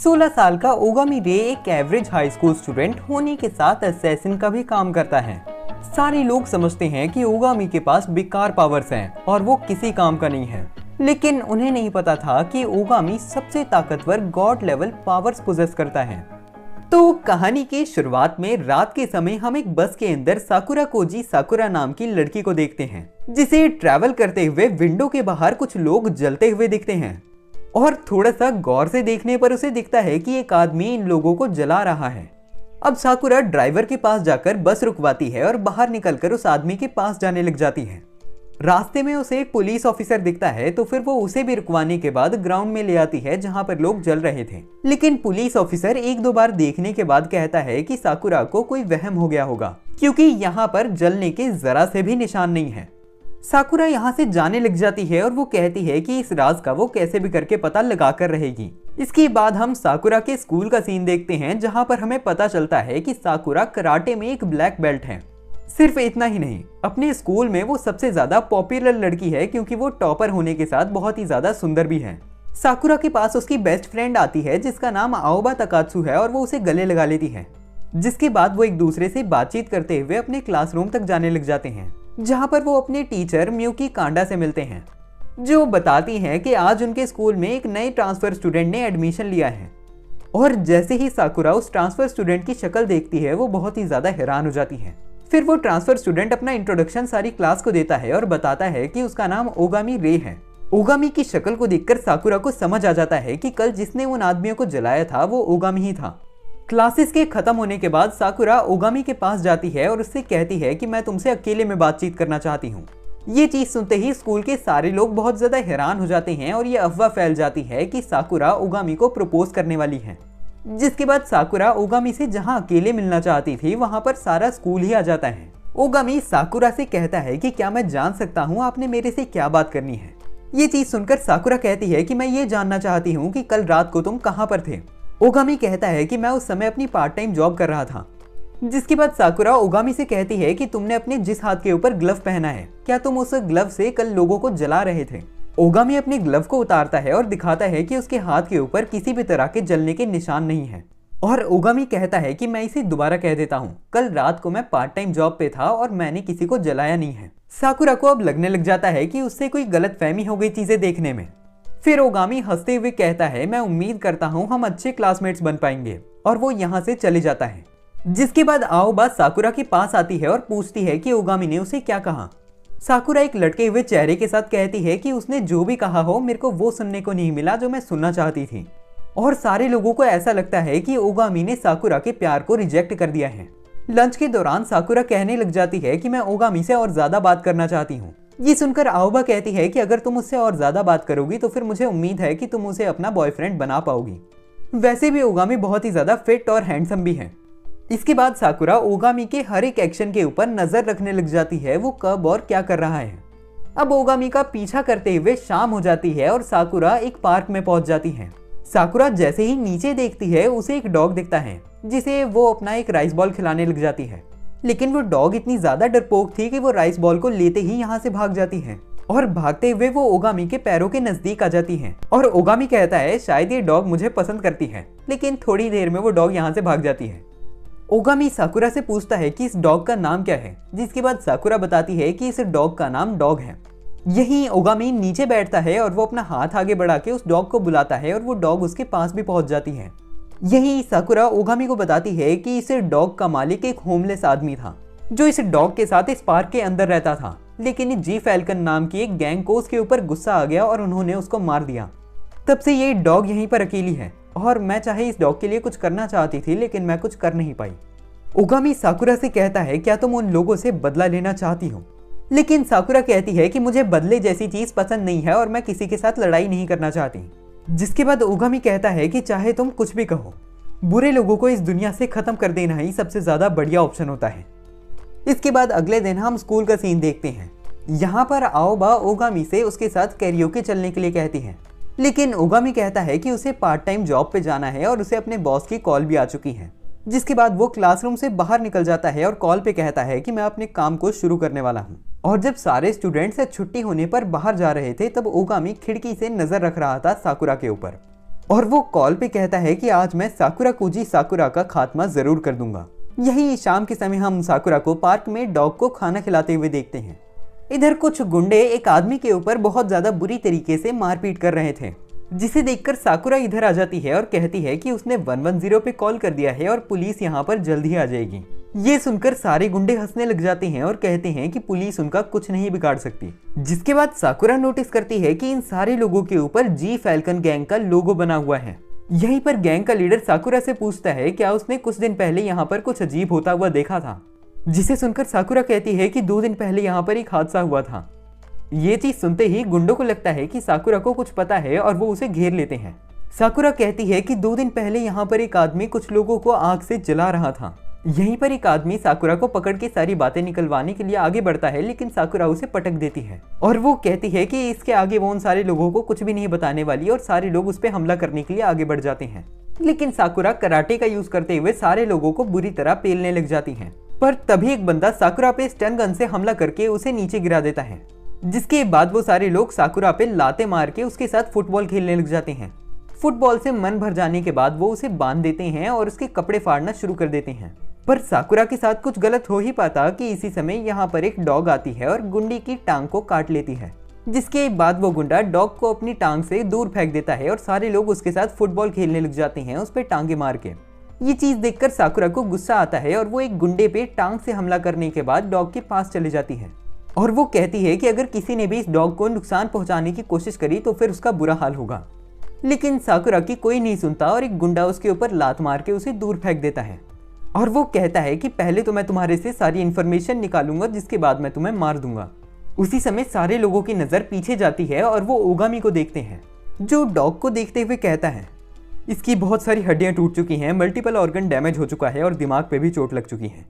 16 साल का ओगामी रे एक एवरेज हाई स्कूल स्टूडेंट होने के साथ असैसिन का भी काम करता है। सारे लोग समझते हैं कि ओगामी के पास बेकार पावर्स हैं और वो किसी काम का नहीं है, लेकिन उन्हें नहीं पता था कि ओगामी सबसे ताकतवर गॉड लेवल पावर्स पोजेस करता है। तो कहानी की शुरुआत में रात के समय हम एक बस के अंदर साकुरा कोजी साकुरा नाम की लड़की को देखते हैं, जिसे ट्रैवल करते हुए विंडो के बाहर कुछ लोग जलते हुए दिखते हैं और थोड़ा सा गौर से देखने पर उसे दिखता है कि एक आदमी इन लोगों को जला रहा है। अब साकुरा ड्राइवर के पास जाकर बस रुकवाती है और बाहर निकलकर उस आदमी के पास जाने लग जाती है। रास्ते में उसे एक पुलिस ऑफिसर दिखता है, तो फिर वो उसे भी रुकवाने के बाद ग्राउंड में ले आती है जहां पर लोग जल रहे थे। लेकिन पुलिस ऑफिसर एक दो बार देखने के बाद कहता है कि साकुरा को कोई वहम हो गया होगा, क्योंकि यहाँ पर जलने के जरा से भी निशान नहीं है। साकुरा यहाँ से जाने लग जाती है और वो कहती है कि इस राज का वो कैसे भी करके पता लगा कर रहेगी। इसके बाद हम साकुरा के स्कूल का सीन देखते हैं, जहाँ पर हमें पता चलता है कि साकुरा कराटे में एक ब्लैक बेल्ट है। सिर्फ इतना ही नहीं, अपने स्कूल में वो सबसे ज्यादा पॉपुलर लड़की है, क्योंकि वो टॉपर होने के साथ बहुत ही ज्यादा सुंदर भी है। साकुरा के पास उसकी बेस्ट फ्रेंड आती है जिसका नाम आओबा तकात्सु है और वो उसे गले लगा लेती है। जिसके बाद वो एक दूसरे से बातचीत करते हुए अपने क्लासरूम तक जाने लग जाते हैं, जहां पर वो अपने टीचर मियुकी कांडा से मिलते हैं, जो बताती हैं कि आज उनके स्कूल में एक नए ट्रांसफर स्टूडेंट ने एडमिशन लिया है। और जैसे ही साकुरा उस ट्रांसफर स्टूडेंट की शक्ल देखती है, वो बहुत ही ज्यादा हैरान हो जाती है। फिर वो ट्रांसफर स्टूडेंट अपना इंट्रोडक्शन सारी क्लास को देता है और बताता है कि उसका नाम ओगामी रे है। ओगामी की शक्ल को देखकर साकुरा को समझ आ जाता है कि कल जिसने उन आदमियों को जलाया था वो ओगामी ही था। क्लासेस के खत्म होने के बाद साकुरा ओगामी के पास जाती है और उससे कहती है कि मैं तुमसे अकेले में बातचीत करना चाहती हूँ। ये चीज सुनते ही स्कूल के सारे लोग बहुत ज्यादा हैरान हो जाते हैं और ये अफवाह फैल जाती है कि साकुरा ओगामी को प्रपोज करने वाली है। जिसके बाद साकुरा ओगामी से जहाँ अकेले मिलना चाहती थी वहां पर सारा स्कूल ही आ जाता है। ओगामी साकुरा से कहता है कि क्या मैं जान सकता हूँ आपने मेरे से क्या बात करनी है। ये चीज सुनकर साकुरा कहती है कि मैं ये जानना चाहती हूँ कि कल रात को तुम कहाँ पर थे। ओगामी कहता है कि मैं उस समय अपनी पार्ट टाइम जॉब कर रहा था। जिसके बाद साकुरा ओगामी से कहती है कि तुमने अपने जिस हाथ के ऊपर ग्लव पहना है, क्या तुम उस ग्लव से कल लोगों को जला रहे थे। ओगामी अपने ग्लव को उतारता है और दिखाता है कि उसके हाथ के ऊपर किसी भी तरह के जलने के निशान नहीं है। और ओगामी कहता है कि मैं इसे दोबारा कह देता हूँ, कल रात को मैं पार्ट टाइम जॉब पे था और मैंने किसी को जलाया नहीं है। साकुरा को अब लगने लग जाता है कि उससे कोई गलतफहमी हो गई चीजें देखने में। फिर ओगामी हंसते हुए कहता है मैं उम्मीद करता हूँ हम अच्छे क्लासमेट्स बन पाएंगे, और वो यहाँ से चले जाता है। जिसके बाद आओबा साकुरा के पास आती है और पूछती है कि ओगामी ने उसे क्या कहा। साकुरा एक लटके हुए चेहरे के साथ कहती है कि उसने जो भी कहा हो मेरे को वो सुनने को नहीं मिला जो मैं सुनना चाहती थी। और सारे लोगों को ऐसा लगता है कि ओगामी ने साकुरा के प्यार को रिजेक्ट कर दिया है। लंच के दौरान साकुरा कहने लग जाती है कि मैं ओगामी से और ज्यादा बात करना चाहती हूँ। ये सुनकर आओबा कहती है कि अगर तुम उससे और ज्यादा बात करोगी तो फिर मुझे उम्मीद है कि तुम उसे अपना बॉयफ्रेंड बना पाओगी। वैसे भी ओगामी बहुत ही ज्यादा फिट और हैंडसम भी है। इसके बाद साकुरा ओगामी के हर एक एक्शन के ऊपर नजर रखने लग जाती है, वो कब और क्या कर रहा है। अब ओगामी का पीछा करते हुए शाम हो जाती है और साकुरा एक पार्क में पहुंच जाती है। साकुरा जैसे ही नीचे देखती है उसे एक डॉग दिखता है, जिसे वो अपना एक राइस बॉल खिलाने लग जाती है। लेकिन वो डॉग इतनी ज्यादा डरपोक थी कि वो राइस बॉल को लेते ही यहाँ से भाग जाती है और भागते हुए वो ओगामी के पैरों के नजदीक आ जाती है। और ओगामी कहता है शायद ये डॉग मुझे पसंद करती है, लेकिन थोड़ी देर में वो डॉग यहाँ से भाग जाती है। ओगामी साकुरा से पूछता है कि इस डॉग का नाम क्या है, जिसके बाद साकुरा बताती है कि इस डॉग का नाम डॉग है। यहीं ओगामी नीचे बैठता है और वो अपना हाथ आगे बढ़ा के उस डॉग को बुलाता है और वो डॉग उसके पास भी पहुंच जाती है। यही साकुरा ओगामी को बताती है कि इस डॉग का मालिक एक होमलेस आदमी था, जो इस डॉग के साथ इस पार्क के अंदर रहता था। लेकिन जी फैल्कन नाम की एक गैंग को उसके ऊपर गुस्सा आ गया और उन्होंने उसको मार दिया। तब से ये डॉग यहीं पर अकेली है और मैं चाहे इस डॉग के लिए कुछ करना चाहती थी, लेकिन मैं कुछ कर नहीं पाई। ओगामी साकुरा से कहता है क्या तुम उन लोगों से बदला लेना चाहती हो। लेकिन साकुरा कहती है कि मुझे बदले जैसी चीज पसंद नहीं है और मैं किसी के साथ लड़ाई नहीं करना चाहती। जिसके बाद ओगामी कहता है कि चाहे तुम कुछ भी कहो, बुरे लोगों को इस दुनिया से खत्म कर देना ही सबसे ज्यादा बढ़िया ऑप्शन होता है। इसके बाद अगले दिन हम स्कूल का सीन देखते हैं। यहाँ पर आओबा ओगामी से उसके साथ कैरियोके चलने के लिए कहती है, लेकिन ओगामी कहता है कि उसे पार्ट टाइम जॉब पे जाना है और उसे अपने बॉस की कॉल भी आ चुकी है। जिसके बाद वो क्लासरूम से बाहर निकल जाता है और कॉल पे कहता है कि मैं अपने काम को शुरू करने वाला हूँ। और जब सारे स्टूडेंट्स छुट्टी होने पर बाहर जा रहे थे, तब ओगामी खिड़की से नजर रख रहा था साकुरा के ऊपर। और वो कॉल पे कहता है कि आज मैं साकुरा कोजी साकुरा का खात्मा जरूर कर दूंगा। यही शाम के समय हम साकुरा को पार्क में डॉग को खाना खिलाते हुए देखते हैं। इधर कुछ गुंडे एक आदमी के ऊपर बहुत ज्यादा बुरी तरीके से मारपीट कर रहे थे, जिसे देखकर साकुरा इधर आ जाती है और कहती है कि उसने 110 पे कॉल कर दिया है और पुलिस यहाँ पर जल्द ही आ जाएगी। ये सुनकर सारे गुंडे हंसने लग जाते हैं और कहते हैं कि पुलिस उनका कुछ नहीं बिगाड़ सकती। जिसके बाद साकुरा नोटिस करती है कि इन सारे लोगों के ऊपर जी फैल्कन गैंग का लोगो बना हुआ है। यहीं पर गैंग का लीडर साकुरा से पूछता है क्या उसने कुछ दिन पहले यहाँ पर कुछ अजीब होता हुआ देखा था, जिसे सुनकर साकुरा कहती है कि 2 दिन पहले यहाँ पर एक हादसा हुआ था। ये चीज सुनते ही गुंडों को लगता है कि साकुरा को कुछ पता है और वो उसे घेर लेते हैं। साकुरा कहती है कि 2 दिन पहले यहाँ पर एक आदमी कुछ लोगों को आग से जला रहा था। यहीं पर एक आदमी साकुरा को पकड़ के सारी बातें निकलवाने के लिए आगे बढ़ता है, लेकिन साकुरा उसे पटक देती है और वो कहती है कि इसके आगे वो उन सारे लोगों को कुछ भी नहीं बताने वाली और सारे लोग उस पर हमला करने के लिए आगे बढ़ जाते हैं। लेकिन साकुरा कराटे का यूज करते हुए सारे लोगों को बुरी तरह पेलने लग जाती है। पर तभी एक बंदा साकुरा पे स्टन गन से हमला करके उसे नीचे गिरा देता है, जिसके बाद वो सारे लोग साकुरा पे लाते मार के उसके साथ फुटबॉल खेलने लग जाते हैं। फुटबॉल से मन भर जाने के बाद वो उसे बांध देते हैं और उसके कपड़े फाड़ना शुरू कर देते हैं। पर साकुरा के साथ कुछ गलत हो ही पाता कि इसी समय यहाँ पर एक डॉग आती है और गुंडी की टांग को काट लेती है, जिसके बाद वो गुंडा डॉग को अपनी टांग से दूर फेंक देता है और सारे लोग उसके साथ फुटबॉल खेलने लग जाते हैं उस पर टांगे मार के। ये चीज देखकर साकुरा को गुस्सा आता है और वो एक गुंडे पे टांग से हमला करने के बाद डॉग के पास चले जाती है और वो कहती है कि अगर किसी ने भी इस डॉग को नुकसान पहुंचाने की कोशिश करी तो फिर उसका बुरा हाल होगा। लेकिन साकुरा की कोई नहीं सुनता और एक गुंडा उसके ऊपर लात मार के उसे दूर फेंक देता है और वो कहता है कि पहले तो मैं तुम्हारे से सारी इन्फॉर्मेशन निकालूंगा, जिसके बाद मैं तुम्हें मार दूंगा। उसी समय सारे लोगों की नजर पीछे जाती है और वो ओगामी को देखते हैं, जो डॉग को देखते हुए कहता है इसकी बहुत सारी हड्डियां टूट चुकी हैं, मल्टीपल ऑर्गन डैमेज हो चुका है और दिमाग पे भी चोट लग चुकी है।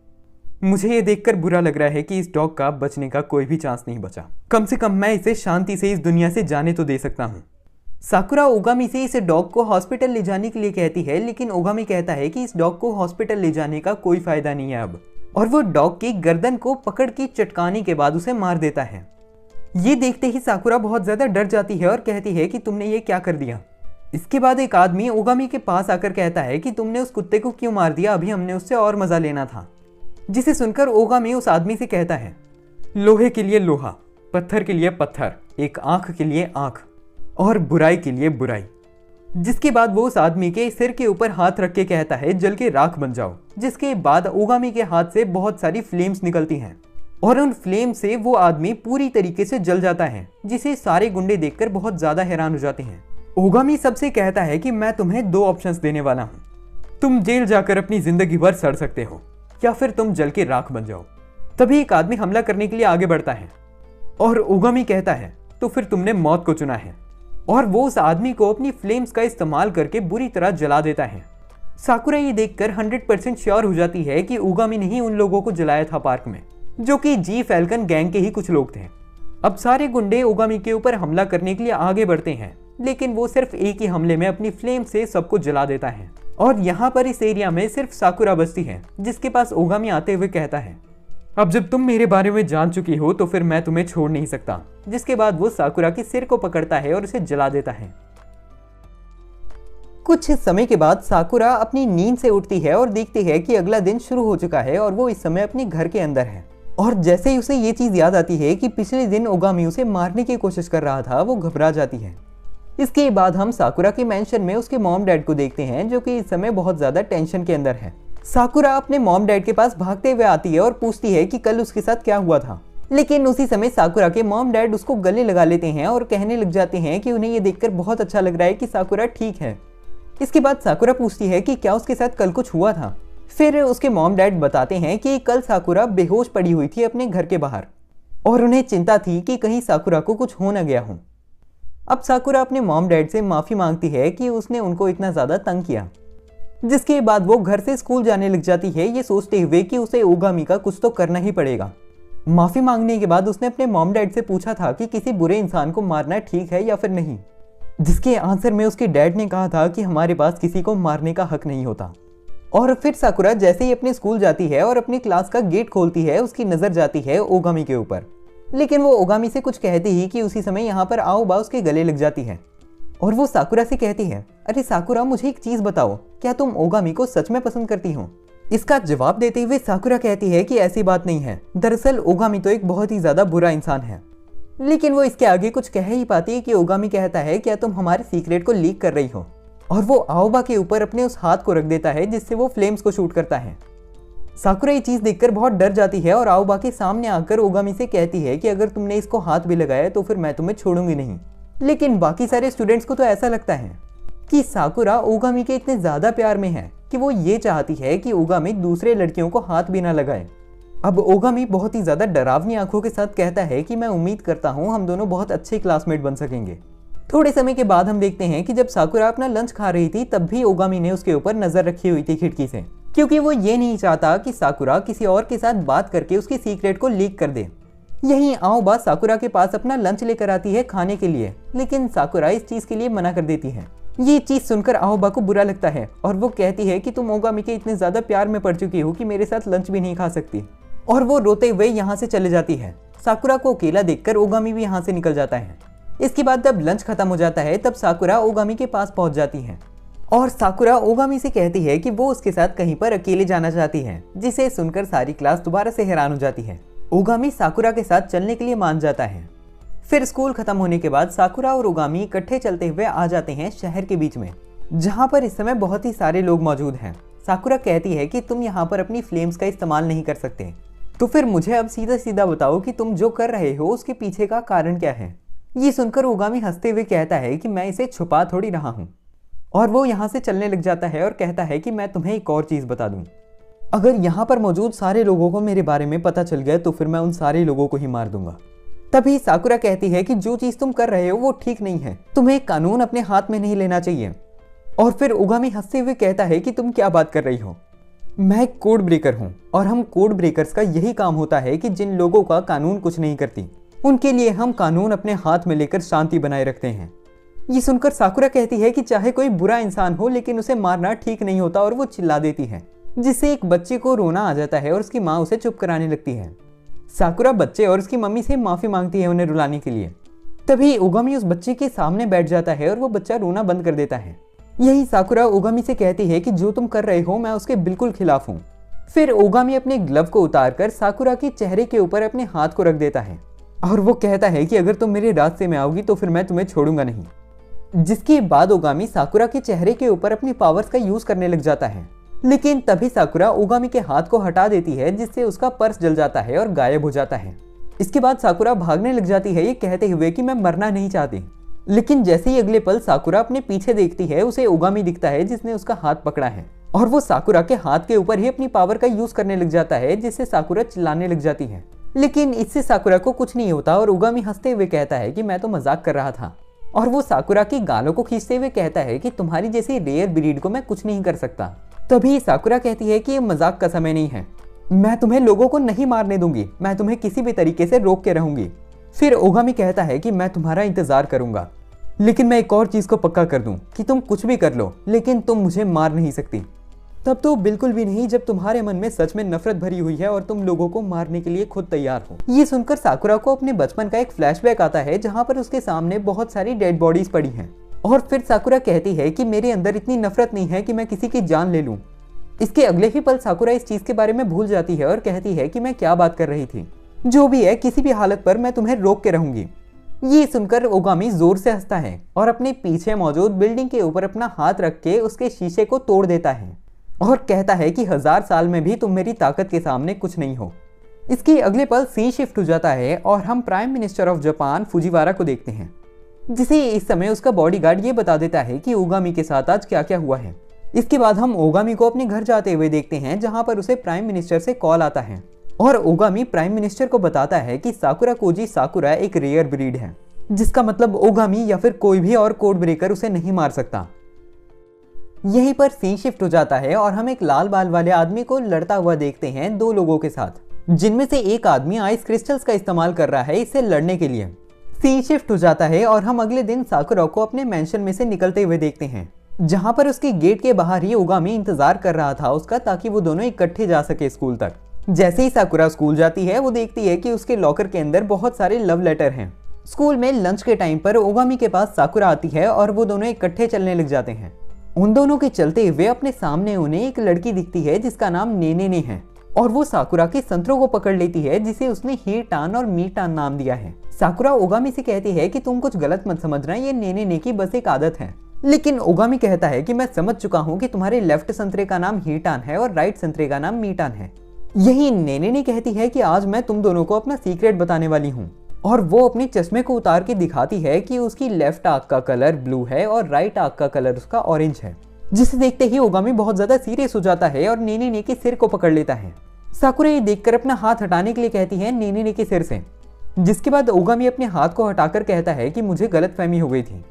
मुझे ये देखकर बुरा लग रहा है कि इस डॉग का बचने का कोई भी चांस नहीं बचा। कम से कम मैं इसे शांति से इस दुनिया से जाने तो दे सकता हूँ। साकुरा ओगामी से इस डॉग को हॉस्पिटल ले जाने के लिए कहती है, लेकिन ओगामी कहता है कि इस डॉग को हॉस्पिटल ले जाने का कोई फायदा नहीं है अब, और वो डॉग की गर्दन को पकड़ के चटकाने के बाद उसे मार देता है। ये देखते ही साकुरा बहुत ज्यादा डर जाती है और कहती है कि तुमने ये क्या कर दिया। इसके बाद एक आदमी ओगामी के पास आकर कहता है कि तुमने उस कुत्ते को क्यों मार दिया, अभी हमने उससे और मजा लेना था। जिसे सुनकर ओगामी उस आदमी से कहता है लोहे के लिए लोहा, पत्थर के लिए पत्थर, एक आंख के लिए आंख और बुराई के लिए बुराई। जिसके बाद वो उस आदमी के सिर के ऊपर हाथ रख के कहता है जल के राख बन जाओ। जिसके बाद ओगामी के हाथ से बहुत सारी फ्लेम्स निकलती हैं और उन फ्लेम से वो आदमी पूरी तरीके से जल जाता है, जिसे सारे गुंडे देखकर बहुत ज्यादा हैरान हो जाते हैं। ओगामी सबसे कहता है कि मैं तुम्हें 2 ऑप्शंस देने वाला हूँ, तुम जेल जाकर अपनी जिंदगी भर सड़ सकते हो या फिर तुम जल के राख बन जाओ। तभी एक आदमी हमला करने के लिए आगे बढ़ता है और ओगामी कहता है तो फिर तुमने मौत को चुना है, और वो उस आदमी को अपनी फ्लेम्स का इस्तेमाल करके बुरी तरह जला देता है। साकुरा ये देखकर 100% श्योर हो जाती है कि ओगामी ने ही उन लोगों को जलाया था पार्क में, जो कि जी फैल्कन गैंग के ही कुछ लोग थे। अब सारे गुंडे ओगामी के ऊपर हमला करने के लिए आगे बढ़ते हैं, लेकिन वो सिर्फ एक ही हमले में अपनी फ्लेम से सबको जला देता है। और यहाँ पर इस एरिया में सिर्फ साकुरा बचती है, जिसके पास ओगामी आते हुए कहता है अब जब तुम मेरे बारे में जान चुकी हो तो फिर मैं तुम्हें छोड़ नहीं सकता। जिसके बाद वो साकुरा के सिर को पकड़ता है और उसे जला देता है। कुछ समय के बाद साकुरा अपनी नींद से उठती है और देखती है कि अगला दिन शुरू हो चुका है और वो इस समय अपने घर के अंदर है। और जैसे ही उसे ये चीज याद आती है कि पिछले दिन ओगामी उसे मारने की कोशिश कर रहा था, वो घबरा जाती है। इसके बाद हम साकुरा के मेंशन में उसके मॉम डैड को देखते हैं, जो कि इस समय बहुत ज्यादा टेंशन के अंदर है। साकुरा अपने मॉम डैड के पास भागते हुए आती है और पूछती है कि कल उसके साथ क्या हुआ था। लेकिन उसी समय साकुरा के मॉम डैड उसको गले लगा लेते हैं और कहने लग जाते हैं कि उन्हें ये देखकर बहुत अच्छा लग रहा है कि साकुरा ठीक है। इसके बाद साकुरा पूछती है कि क्या उसके साथ कल कुछ हुआ था। फिर उसके मॉम डैड बताते हैं कि कल साकुरा बेहोश पड़ी हुई थी अपने घर के बाहर और उन्हें चिंता थी कि कहीं साकुरा को कुछ हो न गया हो। अब साकुरा अपने मॉम डैड से माफी मांगती है कि उसने उनको इतना ज्यादा तंग किया। जिसके बाद वो घर से स्कूल जाने लग जाती है, ये सोचते हुए कि उसे ओगामी का कुछ तो करना ही पड़ेगा। माफी मांगने के बाद उसने अपने मॉम डैड से पूछा था कि किसी बुरे इंसान को मारना ठीक है या फिर नहीं, जिसके आंसर में उसके डैड ने कहा था कि हमारे पास किसी को मारने का हक नहीं होता। और फिर साकुरा जैसे ही अपने स्कूल जाती है और अपनी क्लास का गेट खोलती है, उसकी नजर जाती है ओगामी के ऊपर। लेकिन वो ओगामी से कुछ कहती ही कि उसी समय यहाँ पर आओबा उसके गले लग जाती है। और वो साकुरा से कहती है, अरे साकुरा मुझे एक चीज बताओ, क्या तुम ओगामी को सच में पसंद करती हो? इसका जवाब देते हुए साकुरा कहती है कि ऐसी बात नहीं है, दरअसल ओगामी तो एक बहुत ही ज्यादा बुरा इंसान है। लेकिन वो इसके आगे कुछ कह ही पाती है कि ओगामी कहता है, क्या तुम हमारे सीक्रेट को लीक कर रही हो? और वो आओबा के ऊपर अपने उस हाथ को रख देता है जिससे वो फ्लेम्स को शूट करता है। साकुरा ये चीज देखकर बहुत डर जाती है और आओबा के सामने आकर ओगामी से कहती है कि अगर तुमने इसको हाथ भी लगाया तो फिर मैं तुम्हें छोड़ूंगी नहीं। लेकिन बाकी सारे स्टूडेंट्स को तो ऐसा लगता है कि साकुरा ओगामी के इतने ज्यादा प्यार में है कि वो ये चाहती है कि ओगामी दूसरे लड़कियों को हाथ भी ना लगाए। अब ओगामी बहुत ही ज्यादा डरावनी आंखों के साथ कहता है कि मैं उम्मीद करता हूँ हम दोनों बहुत अच्छे क्लासमेट बन सकेंगे। थोड़े समय के बाद हम देखते हैं कि जब साकुरा अपना लंच खा रही थी तब भी ओगामी ने उसके ऊपर नजर रखी हुई थी खिड़की से, क्योंकि वो ये नहीं चाहता कि साकुरा किसी और के साथ बात करके उसके सीक्रेट को लीक कर दे। यहीं आओबा साकुरा के पास अपना लंच लेकर आती है खाने के लिए, लेकिन साकुरा इस चीज के लिए मना कर देती है। ये चीज सुनकर आओबा को बुरा लगता है और वो कहती है कि तुम ओगामी के इतने ज्यादा प्यार में पड़ चुकी हो कि मेरे साथ लंच भी नहीं खा सकती, और वो रोते हुए यहाँ से चले जाती है। साकुरा को अकेला देखकर ओगामी भी यहाँ से निकल जाता है। इसके बाद जब लंच खत्म हो जाता है तब साकुरा ओगामी के पास पहुंच जाती है और साकुरा ओगामी से कहती है कि वो उसके साथ कहीं पर अकेले जाना चाहती है, जिसे सुनकर सारी क्लास दोबारा से हैरान हो जाती है। ओगामी साकुरा के साथ चलने के लिए मान जाता है। फिर स्कूल खत्म होने के बाद साकुरा और ओगामी इकट्ठे चलते हुए आ जाते हैं शहर के बीच में, जहाँ पर इस समय बहुत ही सारे लोग मौजूद हैं। साकुरा कहती है कि तुम यहाँ पर अपनी फ्लेम्स का इस्तेमाल नहीं कर सकते, तो फिर मुझे अब सीधा सीधा बताओ कि तुम जो कर रहे हो उसके पीछे का कारण क्या है। ये सुनकर ओगामी हंसते हुए कहता है कि मैं इसे छुपा थोड़ी रहा हूँ, और वो यहाँ से चलने लग जाता है और कहता है कि मैं तुम्हें एक और चीज बता दूं, अगर यहाँ पर मौजूद सारे लोगों को मेरे बारे में पता चल गया तो फिर मैं उन सारे लोगों को ही मार दूंगा। तभी साकुरा कहती है कि जो चीज तुम कर रहे हो वो ठीक नहीं है, तुम्हें कानून अपने हाथ में नहीं लेना चाहिए। और फिर ओगामी हंसते हुए कहता है कि तुम क्या बात कर रही हो, मैं एक कोड ब्रेकर हूँ और हम कोड ब्रेकर्स का यही काम होता है कि जिन लोगों का कानून कुछ नहीं करती उनके लिए हम कानून अपने हाथ में लेकर शांति बनाए रखते हैं। ये सुनकर साकुरा कहती है कि चाहे कोई बुरा इंसान हो लेकिन उसे मारना ठीक नहीं होता, और वो चिल्ला देती है जिससे एक बच्चे को रोना आ जाता है और उसकी माँ उसे चुप कराने लगती है। साकुरा बच्चे और उसकी मम्मी से माफी मांगती है उन्हें रुलाने के लिए। तभी ओगामी उस बच्चे के सामने बैठ जाता है और वो बच्चा रोना बंद कर देता है। यही साकुरा ओगामी से कहती है कि जो तुम कर रहे हो मैं उसके बिल्कुल खिलाफ हूँ। फिर ओगामी अपने ग्लव को उतारकर साकुरा के चेहरे के ऊपर अपने हाथ को रख देता है और वो कहता है कि अगर तुम मेरे रास्ते में आओगी तो फिर मैं तुम्हें छोड़ूंगा नहीं। जिसके बाद ओगामी साकुरा के चेहरे के ऊपर अपनी पावर्स का यूज करने लग जाता है, लेकिन तभी साकुरा ओगामी के हाथ को हटा देती है जिससे उसका पर्स जल जाता है और गायब हो जाता है। इसके बाद साकुरा भागने लग जाती है ये कहते हुए कि मैं मरना नहीं चाहती। लेकिन जैसे ही अगले पल साकुरा अपने पीछे देखती है उसे ओगामी दिखता है जिसने उसका हाथ पकड़ा है, और वो साकुरा के हाथ के ऊपर ही अपनी पावर का यूज करने लग जाता है जिससे साकुरा चिल्लाने लग जाती है। लेकिन इससे साकुरा को कुछ नहीं होता और ओगामी हंसते हुए कहता है कि मैं तो मजाक कर रहा था, और वो साकुरा की गालों को खींचते हुए कहता है कि तुम्हारी जैसी रेयर ब्रीड को मैं कुछ नहीं कर सकता। तभी साकुरा कहती है कि ये मजाक का समय नहीं है, मैं तुम्हें लोगों को नहीं मारने दूंगी, मैं तुम्हें किसी भी तरीके से रोक के रहूंगी। फिर ओगामी कहता है कि मैं तुम्हारा इंतजार करूंगा, लेकिन मैं एक और चीज को पक्का कर दूं कि तुम कुछ भी कर लो लेकिन तुम मुझे मार नहीं सकती। तब तो बिल्कुल भी नहीं जब तुम्हारे मन में सच में नफरत भरी हुई है और तुम लोगों को मारने के लिए खुद तैयार हो। ये सुनकर साकुरा को अपने बचपन का एक फ्लैशबैक आता है जहाँ पर उसके सामने बहुत सारी डेड बॉडीज पड़ी हैं, और फिर साकुरा कहती है कि मेरे अंदर इतनी नफरत नहीं है कि मैं किसी की जान ले लूं। इसके अगले ही पल साकुरा इस चीज के बारे में भूल जाती है और कहती है कि मैं क्या बात कर रही थी, जो भी है किसी भी हालत पर मैं तुम्हें रोक के रहूंगी। ये सुनकर ओगामी जोर से हंसता है और अपने पीछे मौजूद बिल्डिंग के ऊपर अपना हाथ रख के उसके शीशे को तोड़ देता है और कहता है कि 1000 साल में भी तुम मेरी ताकत के सामने कुछ नहीं हो। इसके अगले पल सीन शिफ्ट हो जाता है और हम prime minister of Japan Fujiwara को देखते हैं, जिसे इस समय उसका बॉडीगार्ड ये बता देता है कि ओगामी के साथ आज क्या क्या हुआ है। इसके बाद हम ओगामी को अपने घर जाते हुए देखते हैं जहां पर उसे प्राइम मिनिस्टर से कॉल आता है और ओगामी प्राइम मिनिस्टर को बताता है कि साकुरा कोजी साकुरा एक रेयर ब्रीड है, जिसका मतलब ओगामी या फिर कोई भी और कोड ब्रेकर उसे नहीं मार सकता। यहीं पर सीन शिफ्ट हो जाता है और हम एक लाल बाल वाले आदमी को लड़ता हुआ देखते हैं दो लोगों के साथ, जिनमें से एक आदमी आइस क्रिस्टल्स का इस्तेमाल कर रहा है इससे लड़ने के लिए। सीन शिफ्ट हो जाता है और हम अगले दिन साकुरा को अपने मेंशन में से निकलते हुए देखते हैं, जहां पर उसके गेट के बाहर ही ओगामी इंतजार कर रहा था उसका, ताकि वो दोनों इकट्ठे जा सके स्कूल तक। जैसे ही साकुरा स्कूल जाती है वो देखती है कि उसके लॉकर के अंदर बहुत सारे लव लेटर हैं, स्कूल में लंच के टाइम पर ओगामी के पास साकुरा आती है और वो दोनों इकट्ठे चलने लग जाते हैं। उन दोनों के चलते हुए अपने सामने उन्हें एक लड़की दिखती है जिसका नाम नेने है और वो साकुरा के संतरों को पकड़ लेती है जिसे उसने हीटान और मीटान नाम दिया है। साकुरा ओगामी से कहती है कि तुम कुछ गलत मत समझना, ये नेने की बस एक आदत है। लेकिन ओगामी कहता है कि मैं समझ चुका हूँ कि तुम्हारे लेफ्ट संतरे का नाम हीटान है और राइट संतरे का नाम मीटान है। यही नेने कहती है कि आज मैं तुम दोनों को अपना सीक्रेट बताने वाली हूँ और वो अपने चश्मे को उतार के दिखाती है कि उसकी लेफ्ट आंख का कलर ब्लू है और राइट आंख का कलर उसका ऑरेंज है, जिसे देखते ही ओगामी बहुत ज्यादा सीरियस हो जाता है और नेने के सिर को पकड़ लेता है। साकुरा ये देखकर अपना हाथ हटाने के लिए कहती है नेने के सिर से, जिसके बाद ओगामी अपने हाथ को हटाकर कहता है कि मुझे गलतफहमी हो गई थी।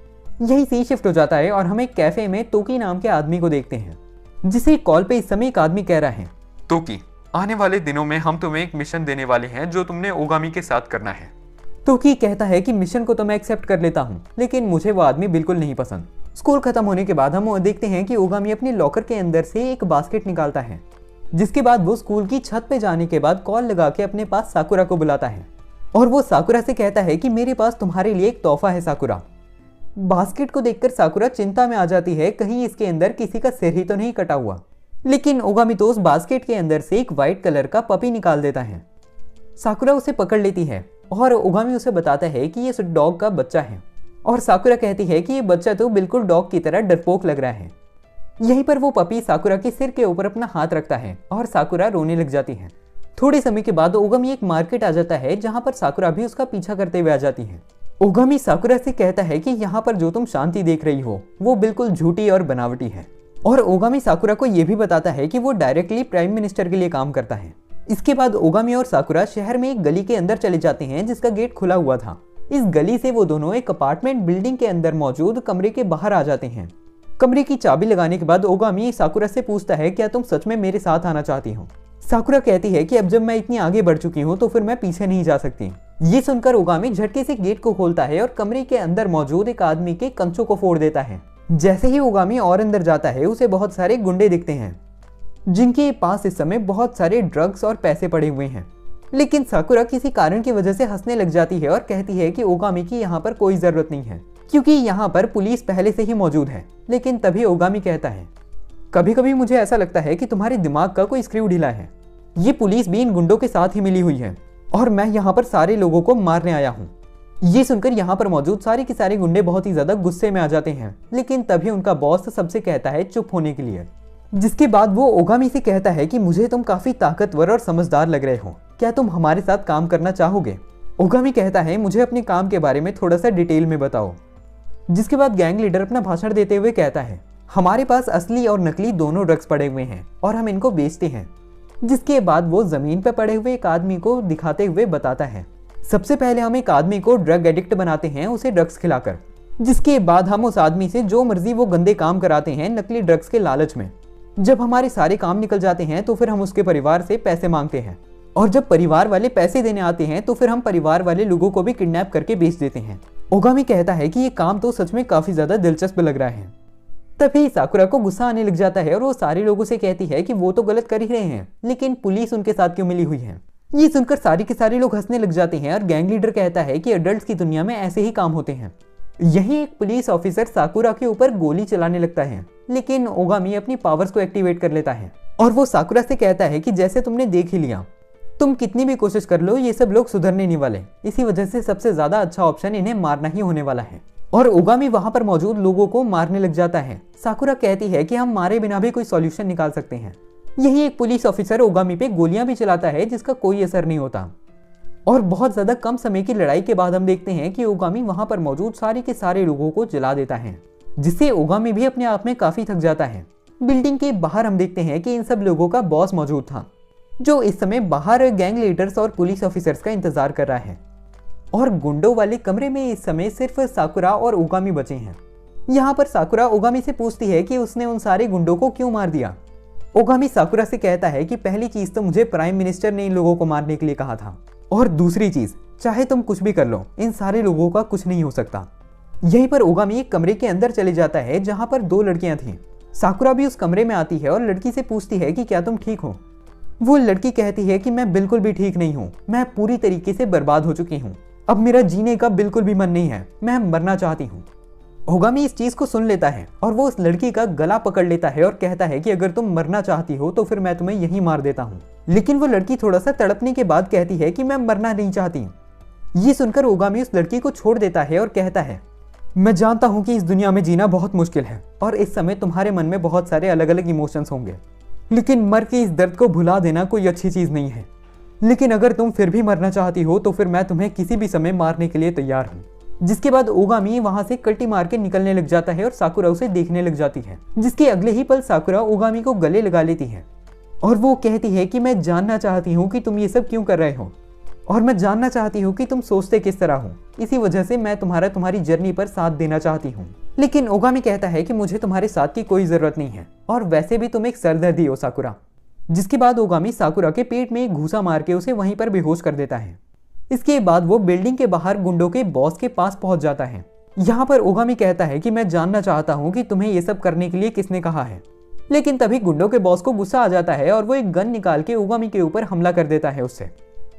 यही सी शिफ्ट हो जाता है और हम एक कैफे में तोकी नाम के आदमी को देखते हैं, जिसे कॉल पे इस समय एक आदमी कह रहा है, तोकी, आने वाले दिनों में हम तुम्हें एक मिशन देने वाले हैं जो तुमने ओगामी के साथ करना है। तोकी कहता है कि मिशन को तो मैं एक्सेप्ट कर लेता हूँ, लेकिन मुझे वो आदमी बिल्कुल नहीं पसंद। स्कूल खत्म होने के बाद हम देखते हैं कि ओगामी अपने लॉकर के अंदर से एक बास्केट निकालता है, जिसके बाद वो स्कूल की छत पे जाने के बाद कॉल लगा के अपने पास साकुरा को बुलाता है और वो साकुरा से कहता है कि मेरे पास तुम्हारे लिए एक तोहफा है साकुरा। बास्केट को देखकर साकुरा चिंता में आ जाती है, कहीं इसके अंदर किसी का सिर ही तो नहीं कटा हुआ। लेकिन ओगामी तो उस बास्केट के अंदर से एक व्हाइट कलर का पपी निकाल देता है। साकुरा उसे पकड़ लेती है और ओगामी उसे बताता है कि ये डॉग का बच्चा है और साकुरा कहती है कि ये बच्चा तो बिल्कुल डॉग की तरह डरपोक लग रहा है। यहीं पर वो पपी साकुरा के सिर के ऊपर अपना हाथ रखता है और साकुरा रोने लग जाती है। थोड़े समय के बाद ओगामी एक मार्केट आ जाता है जहां पर साकुरा भी उसका पीछा करते हुए आ जाती है। ओगामी साकुरा से कहता है कि यहाँ पर जो तुम शांति देख रही हो वो बिल्कुल झूठी और बनावटी है और ओगामी साकुरा को यह भी बताता है कि वो डायरेक्टली प्राइम मिनिस्टर के लिए काम करता है। इसके बाद ओगामी और साकुरा शहर में एक गली के अंदर चले जाते हैं जिसका गेट खुला हुआ था। इस गली से वो दोनों एक अपार्टमेंट बिल्डिंग के अंदर मौजूद कमरे के बाहर आ जाते हैं। कमरे की चाबी लगाने के बाद ओगामी साकुरा से पूछता है, क्या तुम सच में मेरे साथ आना चाहती हो? साकुरा कहती है कि अब जब मैं इतनी आगे बढ़ चुकी हूँ तो फिर मैं पीछे नहीं जा सकती। ये सुनकर ओगामी झटके से गेट को खोलता है और कमरे के अंदर मौजूद एक आदमी के कंचों को फोड़ देता है। जैसे ही ओगामी और अंदर जाता है उसे बहुत सारे गुंडे दिखते हैं जिनके पास इस समय बहुत सारे ड्रग्स और पैसे पड़े हुए हैं। लेकिन साकुरा किसी कारण की वजह से हंसने लग जाती है और कहती है कि ओगामी की यहाँ पर कोई जरूरत नहीं है क्योंकि यहाँ पर पुलिस पहले से ही मौजूद है। लेकिन तभी ओगामी कहता है, कभी कभी मुझे ऐसा लगता है कि तुम्हारे दिमाग का कोई स्क्रू ढीला है। ये पुलिस भी इन गुंडों के साथ ही मिली हुई है और मैं यहाँ पर सारे लोगों को मारने आया हूँ। ये सुनकर यहाँ पर मौजूद सारे के सारे गुंडे बहुत ही ज्यादा गुस्से में आ जाते हैं। लेकिन तभी उनका बॉस सबसे कहता है चुप होने के लिए, जिसके बाद वो ओगामी से कहता है कि मुझे तुम काफी ताकतवर और समझदार लग रहे हो, क्या तुम हमारे साथ काम करना चाहोगे? ओगामी कहता है, मुझे अपने काम के बारे में थोड़ा सा डिटेल में बताओ। जिसके बाद गैंग लीडर अपना भाषण देते हुए कहता है, हमारे पास असली और नकली दोनों ड्रग्स पड़े हुए हैं और हम इनको बेचते हैं। जिसके बाद वो जमीन पर पड़े हुए एक आदमी को दिखाते हुए बताता है, सबसे पहले हम एक आदमी को ड्रग एडिक्ट बनाते हैं उसे ड्रग्स खिलाकर, जिसके बाद हम उस आदमी से जो मर्जी वो गंदे काम कराते हैं नकली ड्रग्स के लालच में। जब हमारे सारे काम निकल जाते हैं तो फिर हम उसके परिवार से पैसे मांगते हैं और जब परिवार वाले पैसे देने आते हैं तो फिर हम परिवार वाले लोगों को भी किडनैप करके बेच देते हैं। ओगामी कहता है कि ये काम तो सच में काफी ज्यादा दिलचस्प लग रहा है। तभी साकुरा को गुस्सा आने लग जाता है और वो सारे लोगों से कहती है कि वो तो गलत कर ही रहे हैं, लेकिन पुलिस उनके साथ क्यों मिली हुई है। ये सुनकर सारे के सारे लोग हंसने लग जाते हैं और गैंग लीडर कहता है कि अडल्ट्स की दुनिया में ऐसे ही काम होते हैं। यही एक पुलिस ऑफिसर साकुरा के ऊपर गोली चलाने लगता है, लेकिन ओगामी अपनी पावर्स को एक्टिवेट कर लेता है और वो साकुरा से कहता है कि जैसे तुमने देख ही लिया, तुम कितनी भी कोशिश कर लो ये सब लोग सुधरने नहीं वाले, इसी वजह से सबसे ज्यादा अच्छा ऑप्शन इन्हें मारना ही होने वाला है। और ओगामी वहां पर मौजूद लोगों को मारने लग जाता है। साकुरा कहती है कि हम मारे बिना भी कोई सॉल्यूशन निकाल सकते हैं। यही एक पुलिस ऑफिसर ओगामी पे गोलियां भी चलाता है जिसका कोई असर नहीं होता और बहुत ज्यादा कम समय की लड़ाई के बाद हम देखते हैं कि ओगामी वहां पर मौजूद सारे के सारे लोगों को जला देता है, जिससे ओगामी भी अपने आप में काफी थक जाता है। बिल्डिंग के बाहर हम देखते हैं कि इन सब लोगों का बॉस मौजूद था जो इस समय बाहर गैंग लीडर्स और पुलिस ऑफिसर्स का इंतजार कर रहा है और गुंडों वाले कमरे में इस समय सिर्फ साकुरा और ओगामी बचे हैं। यहाँ पर साकुरा ओगामी से पूछती है कि उसने उन सारे गुंडों को क्यों मार दिया। ओगामी साकुरा से कहता है कि पहली चीज तो मुझे प्राइम मिनिस्टर ने इन लोगों को मारने के लिए कहा था और दूसरी चीज, चाहे तुम कुछ भी कर लो, इन सारे लोगों का कुछ नहीं हो सकता। यहीं पर ओगामी एक कमरे के अंदर चले जाता है जहां पर 2 लड़कियां थीं। साकुरा भी उस कमरे में आती है और लड़की से पूछती है कि क्या तुम ठीक हो। वो लड़की कहती है कि मैं बिल्कुल भी ठीक नहीं हूँ, मैं पूरी तरीके से बर्बाद हो चुकी हूँ। अब मेरा जीने का बिल्कुल भी मन नहीं है, मैं मरना चाहती हूँ। ओगामी इस चीज को सुन लेता है और वो उस लड़की का गला पकड़ लेता है और कहता है कि अगर तुम मरना चाहती हो तो फिर मैं तुम्हें यहीं मार देता हूँ। लेकिन वो लड़की थोड़ा सा तड़पने के बाद कहती है कि मैं मरना नहीं चाहती। ये सुनकर ओगामी उस लड़की को छोड़ देता है और कहता है, मैं जानता हूँ कि इस दुनिया में जीना बहुत मुश्किल है और इस समय तुम्हारे मन में बहुत सारे अलग अलग इमोशंस होंगे, लेकिन मर के इस दर्द को भुला देना कोई अच्छी चीज नहीं है। लेकिन अगर तुम फिर भी मरना चाहती हो तो फिर मैं तुम्हें किसी भी समय मारने के लिए तैयार हूँ। जिसके बाद ओगामी वहां से कल्टी मार के निकलने लग जाता है और साकुरा उसे देखने लग जाती है। जिसके अगले ही पल साकुरा ओगामी को गले लगा लेती है और वो कहती है कि मैं जानना चाहती हूँ कि तुम ये सब क्यों कर रहे हो और मैं जानना चाहती हूँ कि तुम सोचते किस तरह हो। इसी वजह से मैं तुम्हारी जर्नी पर साथ देना चाहती हूँ। लेकिन ओगामी कहता है कि मुझे तुम्हारे साथ की कोई जरूरत नहीं है और वैसे भी तुम एक सरदर्दी हो साकुरा। जिसके बाद ओगामी साकुरा के पेट में एक घूसा मार के उसे वहीं पर बेहोश कर देता है। इसके बाद वो बिल्डिंग के बाहर गुंडों के बॉस के पास पहुंच जाता है। यहाँ पर ओगामी कहता है कि मैं जानना चाहता हूँ कि तुम्हें ये सब करने के लिए किसने कहा है। लेकिन तभी गुंडों के बॉस को गुस्सा आ जाता है और वो एक गन निकाल के ओगामी के ऊपर हमला कर देता है उससे।